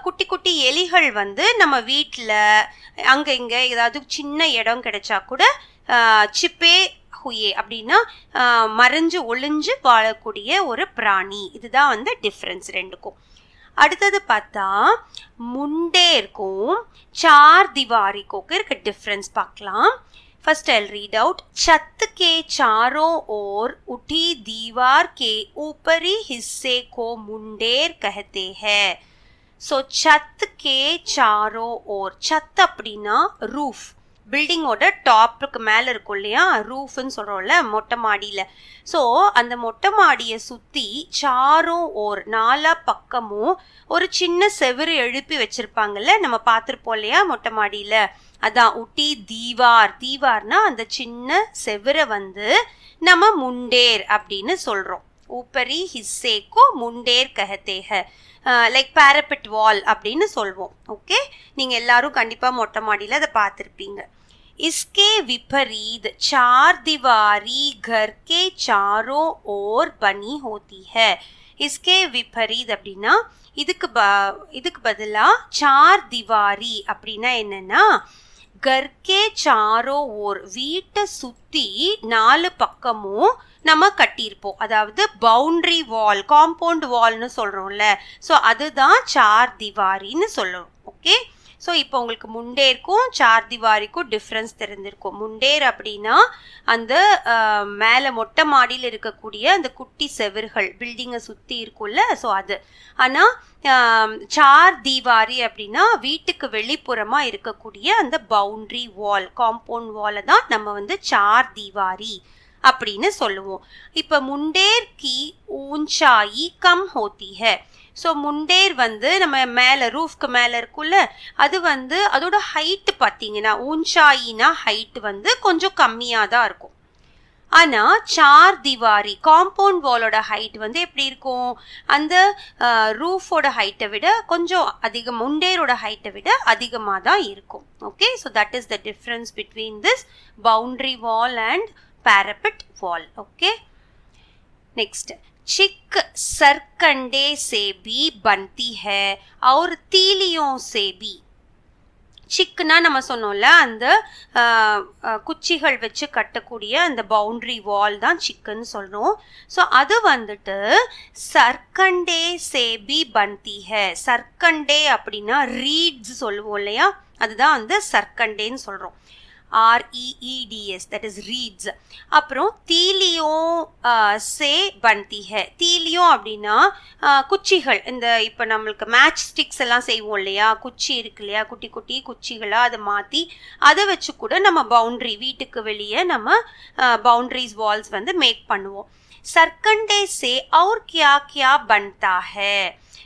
குட்டி குட்டி எலிகள் வந்து நம்ம வீட்டில் அங்கே இங்கே ஏதாவது சின்ன இடம் கிடைச்சா கூட சிப்பே ஹுயே அப்படின்னா மறைஞ்சு ஒளிஞ்சு வாழக்கூடிய ஒரு பிராணி. இதுதான் வந்து டிஃப்ரென்ஸ் ரெண்டுக்கும். அடுத்தது பார்த்தா முண்டேருக்கும் चार दीवारी को இருக்க டிஃப்ரென்ஸ் பார்க்கலாம். First I read out. छत के चारों ओर उठी दीवार के ऊपरी हिस्से को मुंडेर कहते हैं. सो छत के चारों ओर, छत அப்படின்னா ரூஃப், பில்டிங்கோட டாப்புக்கு மேலே இருக்கும் இல்லையா, ரூஃப்னு சொல்கிறோம்ல, மொட்டை மாடியில். ஸோ அந்த மொட்டை மாடியை சுற்றி சாரும் ஓர் நாலா பக்கமும் ஒரு சின்ன செவுரு எழுப்பி வச்சுருப்பாங்கல்ல, நம்ம பார்த்துருப்போம் இல்லையா மொட்டை மாடியில். அதான் உட்டி தீவார், தீவார்னா அந்த சின்ன செவுரை வந்து நம்ம முண்டேர் அப்படின்னு சொல்கிறோம். ஊப்பரி ஹிஸ்ஸேக்கோ முண்டேர் கஹத்தே ஹை, லைக் பேரபெட் வால் அப்படின்னு சொல்வோம். ஓகே, நீங்கள் எல்லாரும் கண்டிப்பாக மொட்டை மாடியில் அதை பார்த்துருப்பீங்க. इसके विपरीत चार दीवारी घर के चारों ओर बनी होती है. इसके विपरीत அப்படின்னா இதுக்கு பதிலா சார் திவாரி அப்படின்னா என்னன்னா, கர்கே சாரோ ஓர், வீட்டை சுற்றி நாலு பக்கமும் நம்ம கட்டியிருப்போம். அதாவது பவுண்ட்ரி வால், காம்பவுண்ட் வால்னு சொல்கிறோம்ல, ஸோ அதுதான் சார் திவாரின்னு சொல்லுவோம். ஓகே, ஸோ இப்போ உங்களுக்கு முண்டேருக்கும் சார் திவாரிக்கும் டிஃப்ரென்ஸ் தெரிஞ்சிருக்கும். முண்டேர் அப்படின்னா அந்த மேலே மொட்டை மாடியில் இருக்கக்கூடிய அந்த குட்டி செவர்கள் பில்டிங்கை சுற்றி இருக்கும்ல, ஸோ அது. ஆனால் சார் தீவாரி அப்படின்னா வீட்டுக்கு வெளிப்புறமாக இருக்கக்கூடிய அந்த பவுண்ட்ரி வால், காம்பவுண்ட் வாலை தான் நம்ம வந்து சார் தீவாரி அப்படின்னு சொல்லுவோம். இப்போ முண்டேர் கி ஊஞ்சாயி கம் ஹோத்தி ஹை. ஸோ முண்டேர் வந்து நம்ம மேலே ரூஃப்க்கு மேலே இருக்குல்ல, அது வந்து அதோட ஹைட்டு பார்த்தீங்கன்னா ஊஞ்சாயினா ஹைட்டு வந்து கொஞ்சம் கம்மியாக தான் இருக்கும். ஆனால் சார் திவாரி காம்பவுண்ட் வாலோட ஹைட் வந்து எப்படி இருக்கும், அந்த ரூஃபோட ஹைட்டை விட கொஞ்சம் அதிகம், முண்டேரோட ஹைட்டை விட அதிகமாக தான் இருக்கும். Okay, so that is the difference between this boundary wall and parapet wall. Okay, next, चिक सरकंडे से भी बनती है और तीलियों से भी. சிக்குனா நம்ம சொன்னோம்ல, அந்த குச்சிகள் வச்சு கட்டக்கூடிய அந்த பவுண்ட்ரி வால் தான் சிக்குன்னு சொல்கிறோம். ஸோ அது வந்துட்டு சர்க்கண்டே சேபி பன்தி ஹை. சர்க்கண்டே அப்படின்னா ரீட்ஸ் சொல்லுவோம் இல்லையா, அதுதான் வந்து சர்க்கண்டேன்னு சொல்கிறோம். REEDS, that is reeds. அப்புறம் தீலியும் சே பன்தி ஹை. தீலியும் அப்படின்னா குச்சிகள், இந்த இப்போ நம்மளுக்கு மேட்ச் ஸ்டிக்ஸ் எல்லாம் செய்வோம் இல்லையா, குச்சி இருக்கு இல்லையா, குட்டி குட்டி குச்சிகளாக அதை மாற்றி அதை வச்சு கூட நம்ம பவுண்ட்ரி, வீட்டுக்கு வெளியே நம்ம பவுண்ட்ரிஸ் வால்ஸ் வந்து மேக் பண்ணுவோம். சர்க்கண்டே சே और क्या क्या बनता है.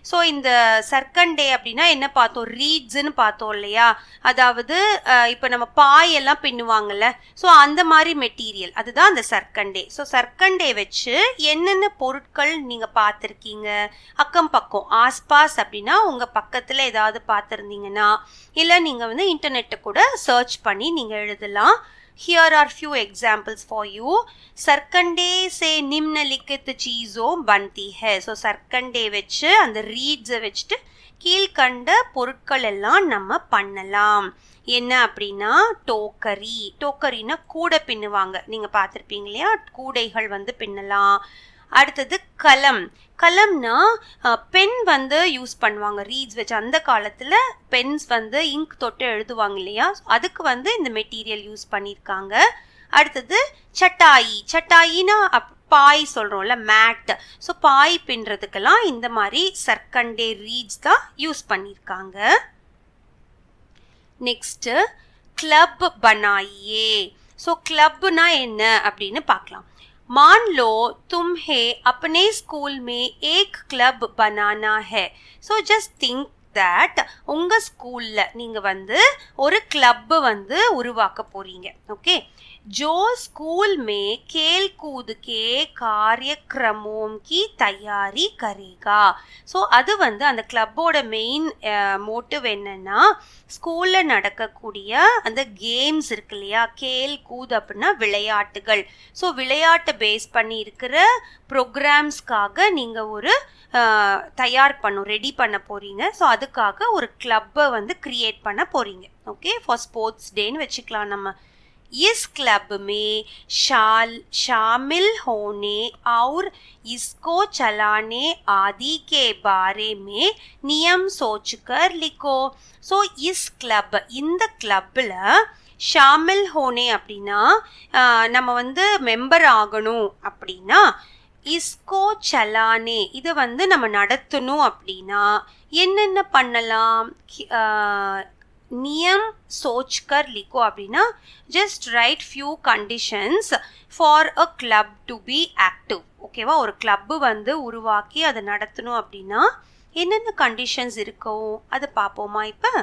ஸோ இந்த சர்க்கண்டே அப்படின்னா என்ன பார்த்தோம், ரீட்ஸ்ன்னு பார்த்தோம் இல்லையா, அதாவது இப்போ நம்ம பாயெல்லாம் பின்னுவாங்கல்ல, ஸோ அந்த மாதிரி மெட்டீரியல் அதுதான் அந்த சர்க்கண்டே. ஸோ சர்க்கண்டே வச்சு என்னென்ன பொருட்கள் நீங்கள் பார்த்துருக்கீங்க அக்கம் பக்கம், ஆஸ்பாஸ் அப்படின்னா உங்கள் பக்கத்தில் ஏதாவது பார்த்துருந்தீங்கன்னா, இல்லை நீங்கள் வந்து இன்டர்நெட்டை கூட சர்ச் பண்ணி நீங்கள் எழுதலாம். Here are few examples for you. सरकंडे से निम्नलिखित चीजों बनती है. So सरकंडे வச்சு அந்த ரீட்ஸை வச்சுட்டு கீழ்கண்ட பொருட்கள் எல்லாம் நம்ம பண்ணலாம். என்ன அப்படின்னா டோக்கரி, டோக்கரின்னா கூடை பின்னுவாங்க, நீங்கள் பார்த்துருப்பீங்க இல்லையா, கூடைகள் வந்து பின்னலாம். அடுத்தது கலம், கலம்னா பென் வந்து யூஸ் பண்ணுவாங்க ரீட்ஸ் வச்சு. அந்த காலத்தில் பென்ஸ் வந்து இங்க் தொட்டு எழுதுவாங்க இல்லையா, அதுக்கு வந்து இந்த மெட்டீரியல் யூஸ் பண்ணியிருக்காங்க. அடுத்தது சட்டாயி, சட்டாயினா பாய் சொல்கிறோம்ல மேட், ஸோ பாய் பின்னுறதுக்கெல்லாம் இந்த மாதிரி சர்க்கண்டே ரீட்ஸ் தான் யூஸ் பண்ணியிருக்காங்க. நெக்ஸ்ட்டு கிளப் பனாயே. ஸோ கிளப்னா என்ன அப்படின்னு பார்க்கலாம். मान लो तुम्हें अपने स्कूल में एक क्लब बनाना है. So just think that உங்க ஸ்கூல்ல நீங்க வந்து ஒரு கிளப் வந்து உருவாக்க போறீங்க. ஓகே, जो स्कूल में खेल कूद के कार्यक्रमों की तैयारी करेगा. ஸோ அது வந்து அந்த கிளப்போட மெயின் மோட்டிவ் என்னன்னா ஸ்கூல்ல நடக்கக்கூடிய அந்த கேம்ஸ் இருக்கு இல்லையா, கேல் கூத் அப்படின்னா விளையாட்டுகள். ஸோ விளையாட்டை பேஸ் பண்ணி இருக்கிற ப்ரோக்ராம்ஸ்க்காக நீங்கள் ஒரு ரெடி பண்ண போறீங்க. ஸோ அதுக்காக ஒரு கிளப்பை வந்து கிரியேட் பண்ண போறீங்க. ஓகே, ஃபார் ஸ்போர்ட்ஸ் டேன்னு வச்சுக்கலாம் நம்ம. इस क्लब में शामिल होने और इसको चलाने आदि के बारे में नियम सोचकर लिखो. सो इस क्लब இந்த கிளப்பில் ஷாமில் ஹோனே அப்படின்னா நம்ம வந்து மெம்பர் ஆகணும் அப்படின்னா, இஸ்கோ சலானே இதை வந்து நம்ம நடத்தணும் அப்படின்னா என்னென்ன பண்ணலாம்? நியம் சோச்கர் லிக்கோ அப்படின்னா just right few conditions for a club to be active. ஓகேவா, ஒரு கிளப்பு வந்து உருவாக்கி அதை நடத்தணும் அப்படின்னா என்னென்ன கண்டிஷன்ஸ் இருக்கும் அதை பார்ப்போமா இப்போ.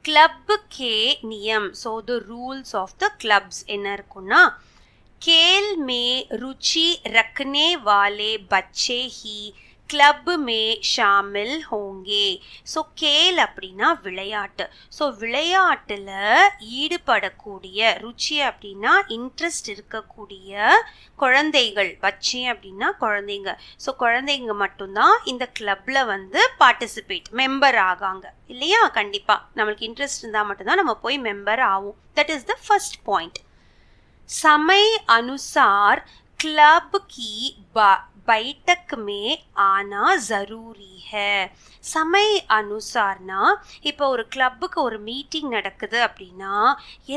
கிளப் கே நியம், so the rules of the clubs என்ன இருக்குன்னா, खेल में रुचि रखने वाले बच्चे ही கிளப் மே ஷாமில் ஹோங்கே. ஸோ கேல் அப்படின்னா விளையாட்டு. ஸோ விளையாட்டில் ஈடுபடக்கூடிய, ருச்சி அப்படின்னா இன்ட்ரெஸ்ட் இருக்கக்கூடிய குழந்தைகள், பச்சை அப்படின்னா குழந்தைங்க. ஸோ குழந்தைங்க மட்டும்தான் இந்த கிளப்பில் வந்து பார்ட்டிசிபேட் மெம்பர் ஆகாங்க இல்லையா. கண்டிப்பாக நம்மளுக்கு இன்ட்ரெஸ்ட் இருந்தால் மட்டும்தான் நம்ம போய் மெம்பர் ஆகும். That is the first point. समय अनुसार क्लब की बैठक में आना ज़रूरी है. समय अनुसारனா இப்போ ஒரு கிளப்புக்கு ஒரு மீட்டிங் நடக்குது அப்படின்னா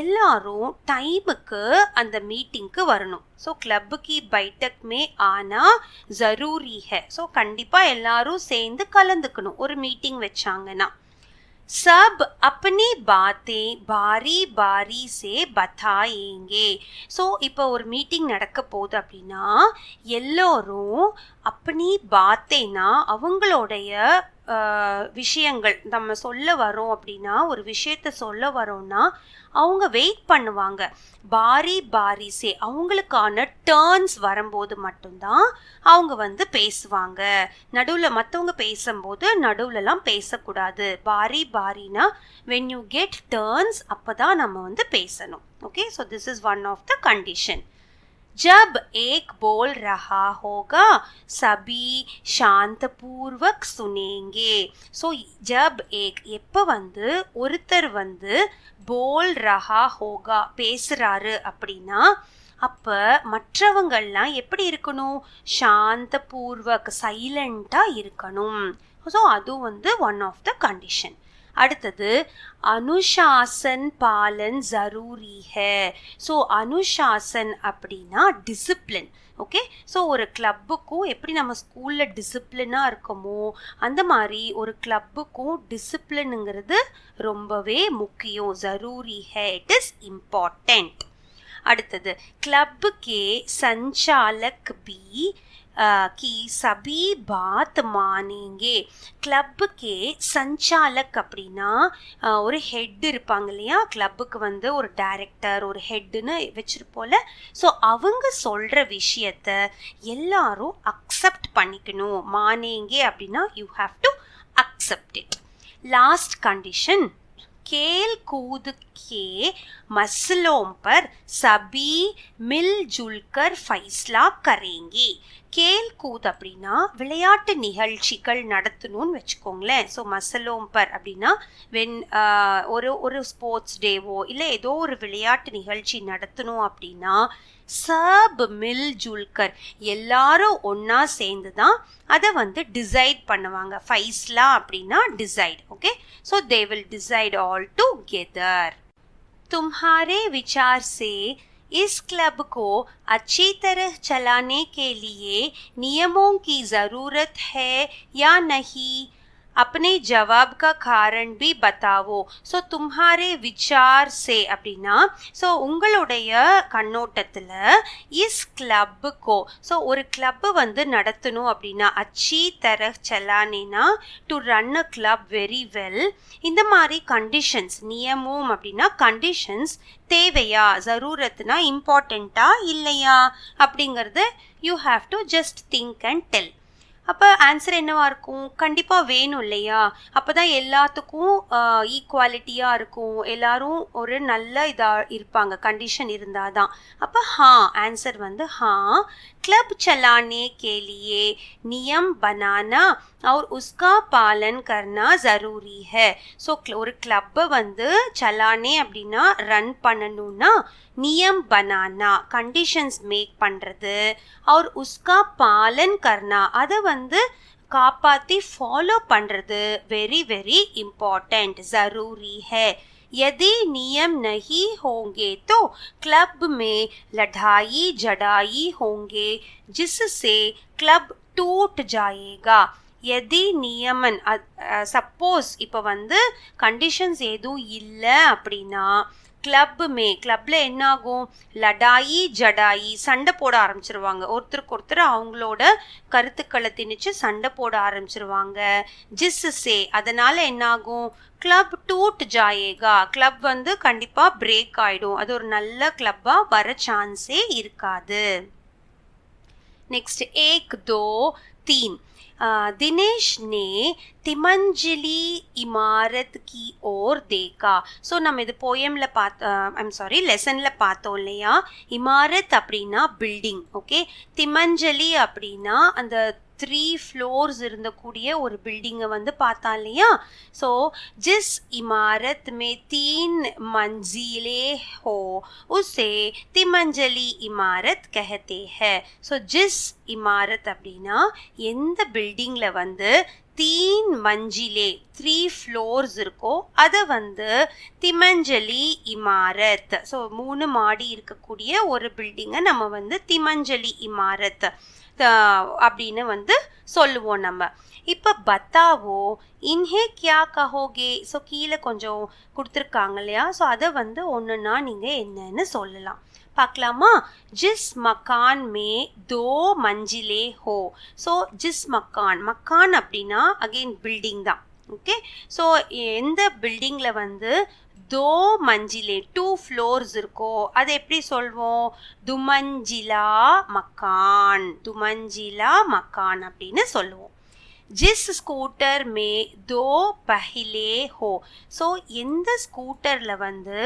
எல்லாரும் டைமுக்கு அந்த மீட்டிங்க்கு வரணும். ஸோ கிளப்புக்கு பைட்டக் மே ஆனா ஜரூரி ஹே. ஸோ கண்டிப்பாக எல்லாரும் சேர்ந்து கலந்துக்கணும் ஒரு மீட்டிங் வச்சாங்கன்னா. सब अपनी बातें बारी बारी से बताएंगे. ஸோ இப்போ ஒரு மீட்டிங் நடக்க போகுது அப்படின்னா எல்லோரும் அப்பனி பாத்தேனா அவங்களுடைய விஷயங்கள் நம்ம சொல்ல வரோம் அப்படின்னா, ஒரு விஷயத்த சொல்ல வரோம்னா அவங்க வெயிட் பண்ணுவாங்க. பாரி பாரிசே அவங்களுக்கான டர்ன்ஸ் வரும்போது மட்டும்தான் அவங்க வந்து பேசுவாங்க. நடுவில் மற்றவங்க பேசும்போது நடுவுலலாம் பேசக்கூடாது. பாரி பாரினா வென் யூ கெட் டர்ன்ஸ் அப்போ தான் நம்ம வந்து பேசணும். Okay, so this is one of the condition. जब एक बोल रहा होगा सभी शांतपूर्वक सुनेंगे. ஸோ ஜப் ஏக் எப்போ வந்து ஒருத்தர் வந்து போல் ரஹா ஹோகா பேசுகிறாரு அப்படின்னா அப்போ மற்றவங்கள்லாம் எப்படி இருக்கணும்? சாந்தபூர்வக் சைலண்ட்டாக இருக்கணும். ஸோ அதுவும் வந்து ஒன் ஆஃப் த கண்டிஷன். அடுத்தது அனுஷாசன் பாலன் ஜரூரி ஹே. ஸோ அனுஷாசன் அப்படின்னா டிசிப்ளின். ஓகே, ஸோ ஒரு கிளப்புக்கும் எப்படி நம்ம ஸ்கூலில் டிசிப்ளினாக இருக்கோமோ அந்த மாதிரி ஒரு கிளப்புக்கும் டிசிப்ளினுங்கிறது ரொம்பவே முக்கியம். ஜரூரி ஹே, இட் இஸ் இம்பார்ட்டண்ட். அடுத்தது கிளப்பு கே சஞ்சாலக் பி कि सभी बात मानेंगे. கிளப்பு கே சஞ்சாலக் அப்படின்னா ஒரு ஹெட் இருப்பாங்க இல்லையா, கிளப்புக்கு வந்து ஒரு டைரக்டர் ஒரு ஹெட்டுன்னு வச்சிருப்போம்ல. ஸோ அவங்க சொல்கிற விஷயத்த எல்லாரும் அக்செப்ட் பண்ணிக்கணும். மானேங்கே அப்படின்னா you have to accept it. Last condition, खेल कूद के मसलों पर सभी मिलजुल कर फैसला करेंगे. கேல் கூத் அப்படின்னா விளையாட்டு நிகழ்ச்சிகள் நடத்தணும்னு வச்சுக்கோங்களேன். ஸோ மசலோம்பர் அப்படின்னா வென் ஒரு ஸ்போர்ட்ஸ் டேவோ இல்லை ஏதோ ஒரு விளையாட்டு நிகழ்ச்சி நடத்தணும் அப்படின்னா சப் மில் ஜுல்கர் எல்லாரும் ஒன்றா சேர்ந்து தான் அதை வந்து டிசைட் பண்ணுவாங்க. ஃபைஸ்லா அப்படின்னா decide. Okay, so they will decide all together. तुम्हारे विचार से इस क्लब को अच्छी तरह चलाने के लिए नियमों की ज़रूरत है या नहीं? अपने जवाब का कारण भी बताओ. ஸோ तुम्हारे विचार से அப்படின்னா ஸோ உங்களுடைய கண்ணோட்டத்தில் இஸ் கிளப்புக்கோ ஸோ ஒரு கிளப்பு வந்து நடத்தணும் அப்படின்னா அச்சி தர செல்லானேனா to run a club very well இந்த மாதிரி கண்டிஷன்ஸ் நியமம் அப்படின்னா கண்டிஷன்ஸ் தேவையா ஜரூரத்னா இம்பார்ட்டண்ட்டா இல்லையா அப்படிங்கிறது you have to just think and tell. அப்போ ஆன்சர் என்னவா இருக்கும்? கண்டிப்பாக வேணும் இல்லையா? அப்போ தான் எல்லாத்துக்கும் ஈக்குவாலிட்டியாக இருக்கும், எல்லாரும் ஒரு நல்ல இதாக இருப்பாங்க, கண்டிஷன் இருந்தால் தான். அப்போ ஆன்சர் வந்து क्लब चलाने के लिए नियम बनाना और उसका पालन करना ज़रूरी है. ஸோ ஒரு கிளப்பை வந்து சலானே அப்படின்னா ரன் பண்ணணும்னா நியம் பனானா கண்டிஷன்ஸ் மேக் பண்ணுறது, और उसका पालन करना அதை வந்து காப்பாற்றி ஃபாலோ பண்ணுறது வெரி வெரி இம்பார்ட்டண்ட் ज़रूरी है. यदि नियम नहीं होंगे तो क्लब में लड़ाई झड़ाई होंगे जिससे क्लब टूट जाएगा. यदि नियमन சப்போஸ் இப்போ வந்து கண்டிஷன்ஸ் எதுவும் இல்லை அப்படின்னா கிளப்ல என்ன ஆகும்? லடாயி ஜடாயி சண்டை போட ஆரம்பிச்சிருவாங்க, ஒருத்தருக்கு ஒருத்தர் அவங்களோட கருத்துக்களை திணிச்சு சண்டை போட ஆரம்பிச்சிருவாங்க. ஜிஸ்ஸே அதனால என்ன ஆகும்? கிளப் டூட் ஜாயேகா கிளப் வந்து கண்டிப்பா பிரேக் ஆயிடும், அது ஒரு நல்ல கிளப்பா வர சான்ஸே இருக்காது. नेक्स्ट 1 2 3 दिनेश ने तिमंजली इमारत की ओर देखा. ஸோ நம்ம இது போயமில் லெசனில் பார்த்தோம் இல்லையா? இமாரத் அப்படின்னா பில்டிங், ஓகே. திமஞ்சலி அப்படின்னா அந்த 3 फ्लोर्स இருந்தக்கூடிய ஒரு பில்டிங்கை வந்து பார்த்தா இல்லையா? ஸோ जिस इमारत में 3 मंजिलें हो उसे तिमंजली इमारत कहते हैं. ஸோ जिस इमारत அப்படின்னா எந்த பில்டிங்கில் வந்து 3 मंजिले 3 फ्लोर्स இருக்கோ அதை வந்து திமஞ்சலி இமாரத். ஸோ 3 மாடி இருக்கக்கூடிய ஒரு பில்டிங்கை நம்ம வந்து திமஞ்சலி இமாரத் அப்படின்னு வந்து சொல்லுவோம் நம்ம. இப்போ பத்தாவோ இன்ஹே கியா கஹோகே. ஸோ கீழே கொஞ்சம் கொடுத்துருக்காங்க இல்லையா? ஸோ அதை வந்து ஒன்றுனா நீங்கள் என்னன்னு சொல்லலாம், பார்க்கலாமா? ஜிஸ் மக்கான் மே 2 मंजिले हो. ஸோ ஜிஸ் மக்கான் அப்படின்னா அகெயின் பில்டிங் தான், ஓகே. ஸோ எந்த பில்டிங்கில் வந்து 2 मंजिले 2 फ्लोर्स இருக்கோ அது எப்படி சொல்வோம்? துமஞ்சிலா மக்கான் அப்படின்னு சொல்லுவோம். जिस स्कूटर में 2 पहिले हो. ஸோ எந்த ஸ்கூட்டரில் வந்து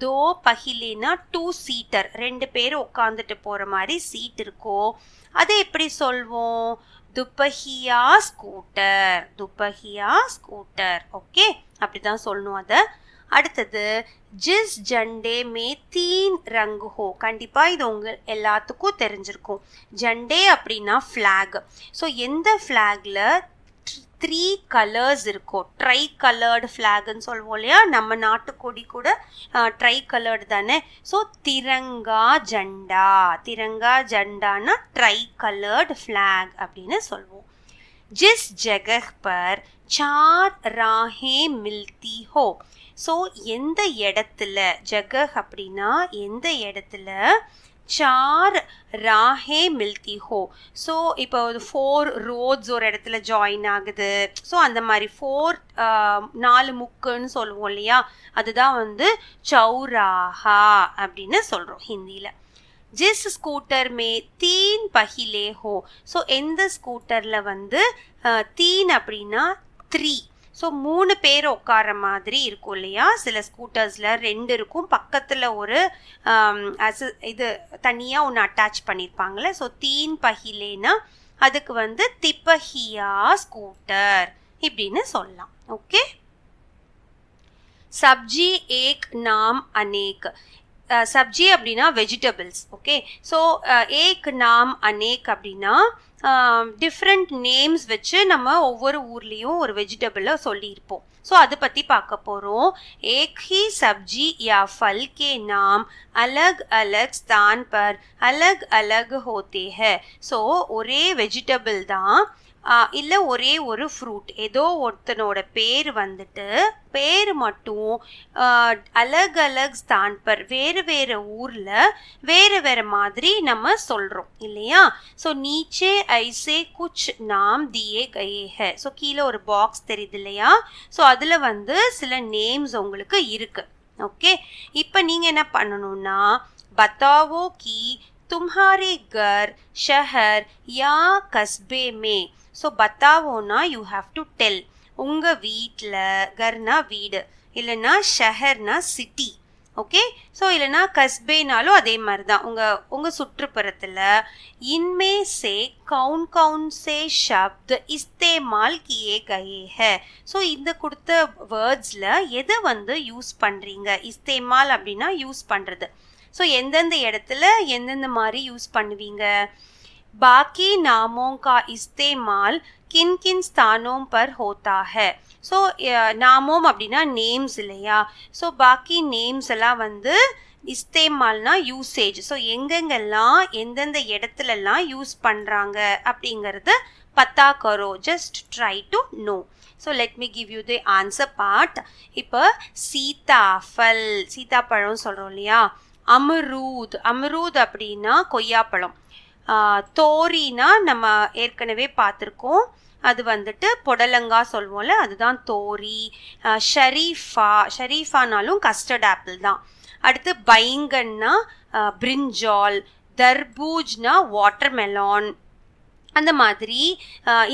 2 पहिलेனா 2 सीटर 2 பேர் உட்காந்துட்டு போகிற மாதிரி சீட் இருக்கோ அதை எப்படி சொல்வோம்? துப்பஹியா ஸ்கூட்டர், ஓகே. அப்படி தான் சொல்லணும் அதை. அடுத்தது ஜிஸ் ஜண்டே மே 3 ரங்கு ஹோ. கண்டிப்பாக இது உங்கள் எல்லாத்துக்கும் தெரிஞ்சிருக்கும். ஜண்டே அப்படின்னா ஃப்ளாக். ஸோ எந்த ஃப்ளாகில் 3 கலர்ஸ் இருக்கோ, ட்ரை கலர்டு ஃப்ளாக்னு சொல்லுவோம் இல்லையா? நம்ம நாட்டுக்கொடி கூட ட்ரை கலர்டு தானே. ஸோ திரங்கா ஜண்டானா ட்ரை கலர்டு ஃப்ளாக் அப்படின்னு சொல்லுவோம். ஜிஸ் ஜகஹ் பர் 4 ராஹேं मिलती हो. ஸோ எந்த இடத்துல, ஜகஹ் அப்படின்னா எந்த இடத்துல, 4 ராஹேं मिलती हो. ஸோ இப்போ 4 ரோட்ஸ் ஒரு இடத்துல ஜாயின் ஆகுது. ஸோ அந்த மாதிரி 4 முக்குன்னு சொல்லுவோம் இல்லையா? அதுதான் வந்து சௌராஹா அப்படின்னு சொல்கிறோம் ஹிந்தியில். ஜிஸ் ஸ்கூட்டர் மே 3 पहिले हो. ஸோ எந்த ஸ்கூட்டரில் வந்து 3 அப்படின்னா 3. ஸோ 3 பேர் உட்கார மாதிரி இருக்கும் இல்லையா? சில ஸ்கூட்டர்ஸில் 2 இருக்கும், பக்கத்தில் ஒரு இது தனியாக ஒன்று அட்டாச் பண்ணியிருப்பாங்களே. ஸோ 3 पहिलेனா அதுக்கு வந்து திப்பஹியா ஸ்கூட்டர் இப்படின்னு சொல்லலாம், ஓகே. சப்ஜி ஏக் நாம் அனேக். சப்ஜி அப்படின்னா வெஜிடபிள்ஸ், ஓகே. ஸோ ஏக் நாம் அனேக் அப்படின்னா டிஃப்ரெண்ட் நேம்ஸ் வச்சு நம்ம ஒவ்வொரு ஊர்லேயும் ஒரு வெஜிடபிளை சொல்லியிருப்போம். ஸோ அதை பற்றி பார்க்க போகிறோம். एक ही सब्जी या फल के नाम अलग अलग स्थान पर अलग अलग होते हैं. ஸோ ஒரே வெஜிடபிள் தான் இல்லை ஒரே ஒரு ஃப்ரூட், ஏதோ ஒருத்தனோட பேர் வந்துட்டு பேர் மட்டும் அலக் அலக் ஸ்தான் பர் வேறு வேறு ஊரில் வேறு வேறு மாதிரி நம்ம சொல்கிறோம் இல்லையா. ஸோ நீச்சே ஐசே குச் நாம் தியே கயே ஹே. ஸோ கீழே ஒரு பாக்ஸ் தெரியுது இல்லையா. ஸோ அதில் வந்து சில நேம்ஸ் உங்களுக்கு இருக்குது. ஓகே, இப்போ நீங்கள் என்ன பண்ணணும்னா பத்தாவோ கி तुम्हारे घर शहर या कस्बे में. ஸோ பத்தாவோனா யூ ஹாவ் டு டெல். உங்கள் வீட்டில், கர்னா வீடு, இல்லைன்னா ஷஹர்னா சிட்டி. ஓகே, ஸோ இல்லைனா கஸ்பேனாலும் அதே மாதிரி தான் உங்கள் சுற்றுப்புறத்தில். இன்மே சே கவுன் கவுன் சே ஷப்த் இஸ்தேமால் கியே கயே ஹே. ஸோ இந்த கொடுத்த வேர்ட்ஸில் எதை வந்து யூஸ் பண்ணுறீங்க? இஸ்தேமால் அப்படின்னா யூஸ் பண்ணுறது. ஸோ எந்தெந்த இடத்துல எந்தெந்த மாதிரி யூஸ் பண்ணுவீங்க? बाकी नामों का इस्तेमाल किन किन स्थानों पर होता है. ஸோ நாமோம் அப்படின்னா நேம்ஸ் இல்லையா. ஸோ பாக்கி நேம்ஸ் எல்லாம் வந்து இஸ்தேமால்னா யூசேஜ். ஸோ எங்கெங்கெல்லாம் எந்தெந்த இடத்துலலாம் யூஸ் பண்ணுறாங்க அப்படிங்கிறது பத்தா கரோ. Just try to know. So let me give you the answer part. இப்போ சீதாஃபல், சீதாப்பழம் சொல்கிறோம் இல்லையா. அமரூத், அமரூத் அப்படின்னா கொய்யாப்பழம். தோரினா நம்ம ஏற்கனவே பார்த்துருக்கோம், அது வந்துட்டு புடலங்கா சொல்வோம்ல, அதுதான் தோரி. ஷரீஃபா, ஷரீஃபானாலும் கஸ்டர்ட் ஆப்பிள் தான். அடுத்து பைங்கன்னா பிரிஞ்சால், தர்பூஜ்னா வாட்டர்மெலான். அந்த மாதிரி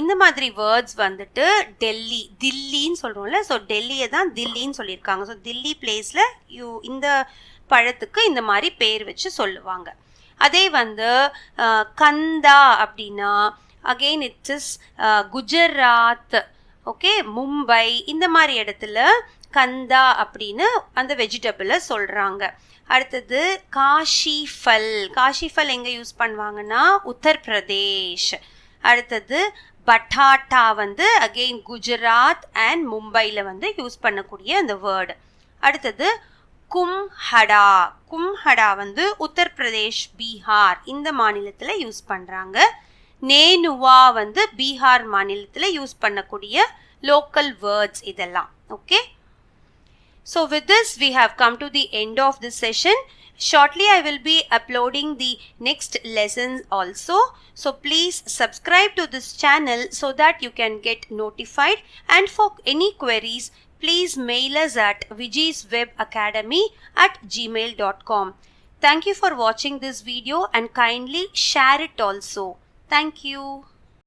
இந்த மாதிரி வேர்ட்ஸ் வந்துட்டு டெல்லி, தில்லின்னு சொல்கிறோம்ல. ஸோ டெல்லியை தான் தில்லின்னு சொல்லியிருக்காங்க. ஸோ தில்லி பிளேஸில் இந்த பழத்துக்கு இந்த மாதிரி பேர் வச்சு சொல்லுவாங்க. அதே வந்து கந்தா அப்படின்னா again it is Gujarat. Okay, Mumbai, இந்த மாதிரி இடத்துல கந்தா அப்படின்னு அந்த வெஜிடபிளை சொல்கிறாங்க. அடுத்தது காஷிஃபல், காஷிஃபல் எங்கே யூஸ் பண்ணுவாங்கன்னா உத்தரப்பிரதேஷ். அடுத்தது பட்டாட்டா வந்து அகெயின் குஜராத் அண்ட் மும்பையில் வந்து யூஸ் பண்ணக்கூடிய அந்த வேர்டு. அடுத்தது கும்ஹடா, கும்ஹடா வந்து உத்தரப்பிரதேஷ், பீகார் இந்த மாநிலத்தில் யூஸ் பண்ணுறாங்க. நேனுவா வந்து பீகார் மாநிலத்தில் யூஸ் பண்ணக்கூடிய லோக்கல் வேர்ட்ஸ் இதெல்லாம். Okay, so with this we have come to the end of this session. Shortly I will be uploading the next lessons also. So please subscribe to this channel so that you can get notified, and for any queries please mail us at vijiswebacademy@gmail.com. Thank you for watching this video and kindly share it also. Thank you.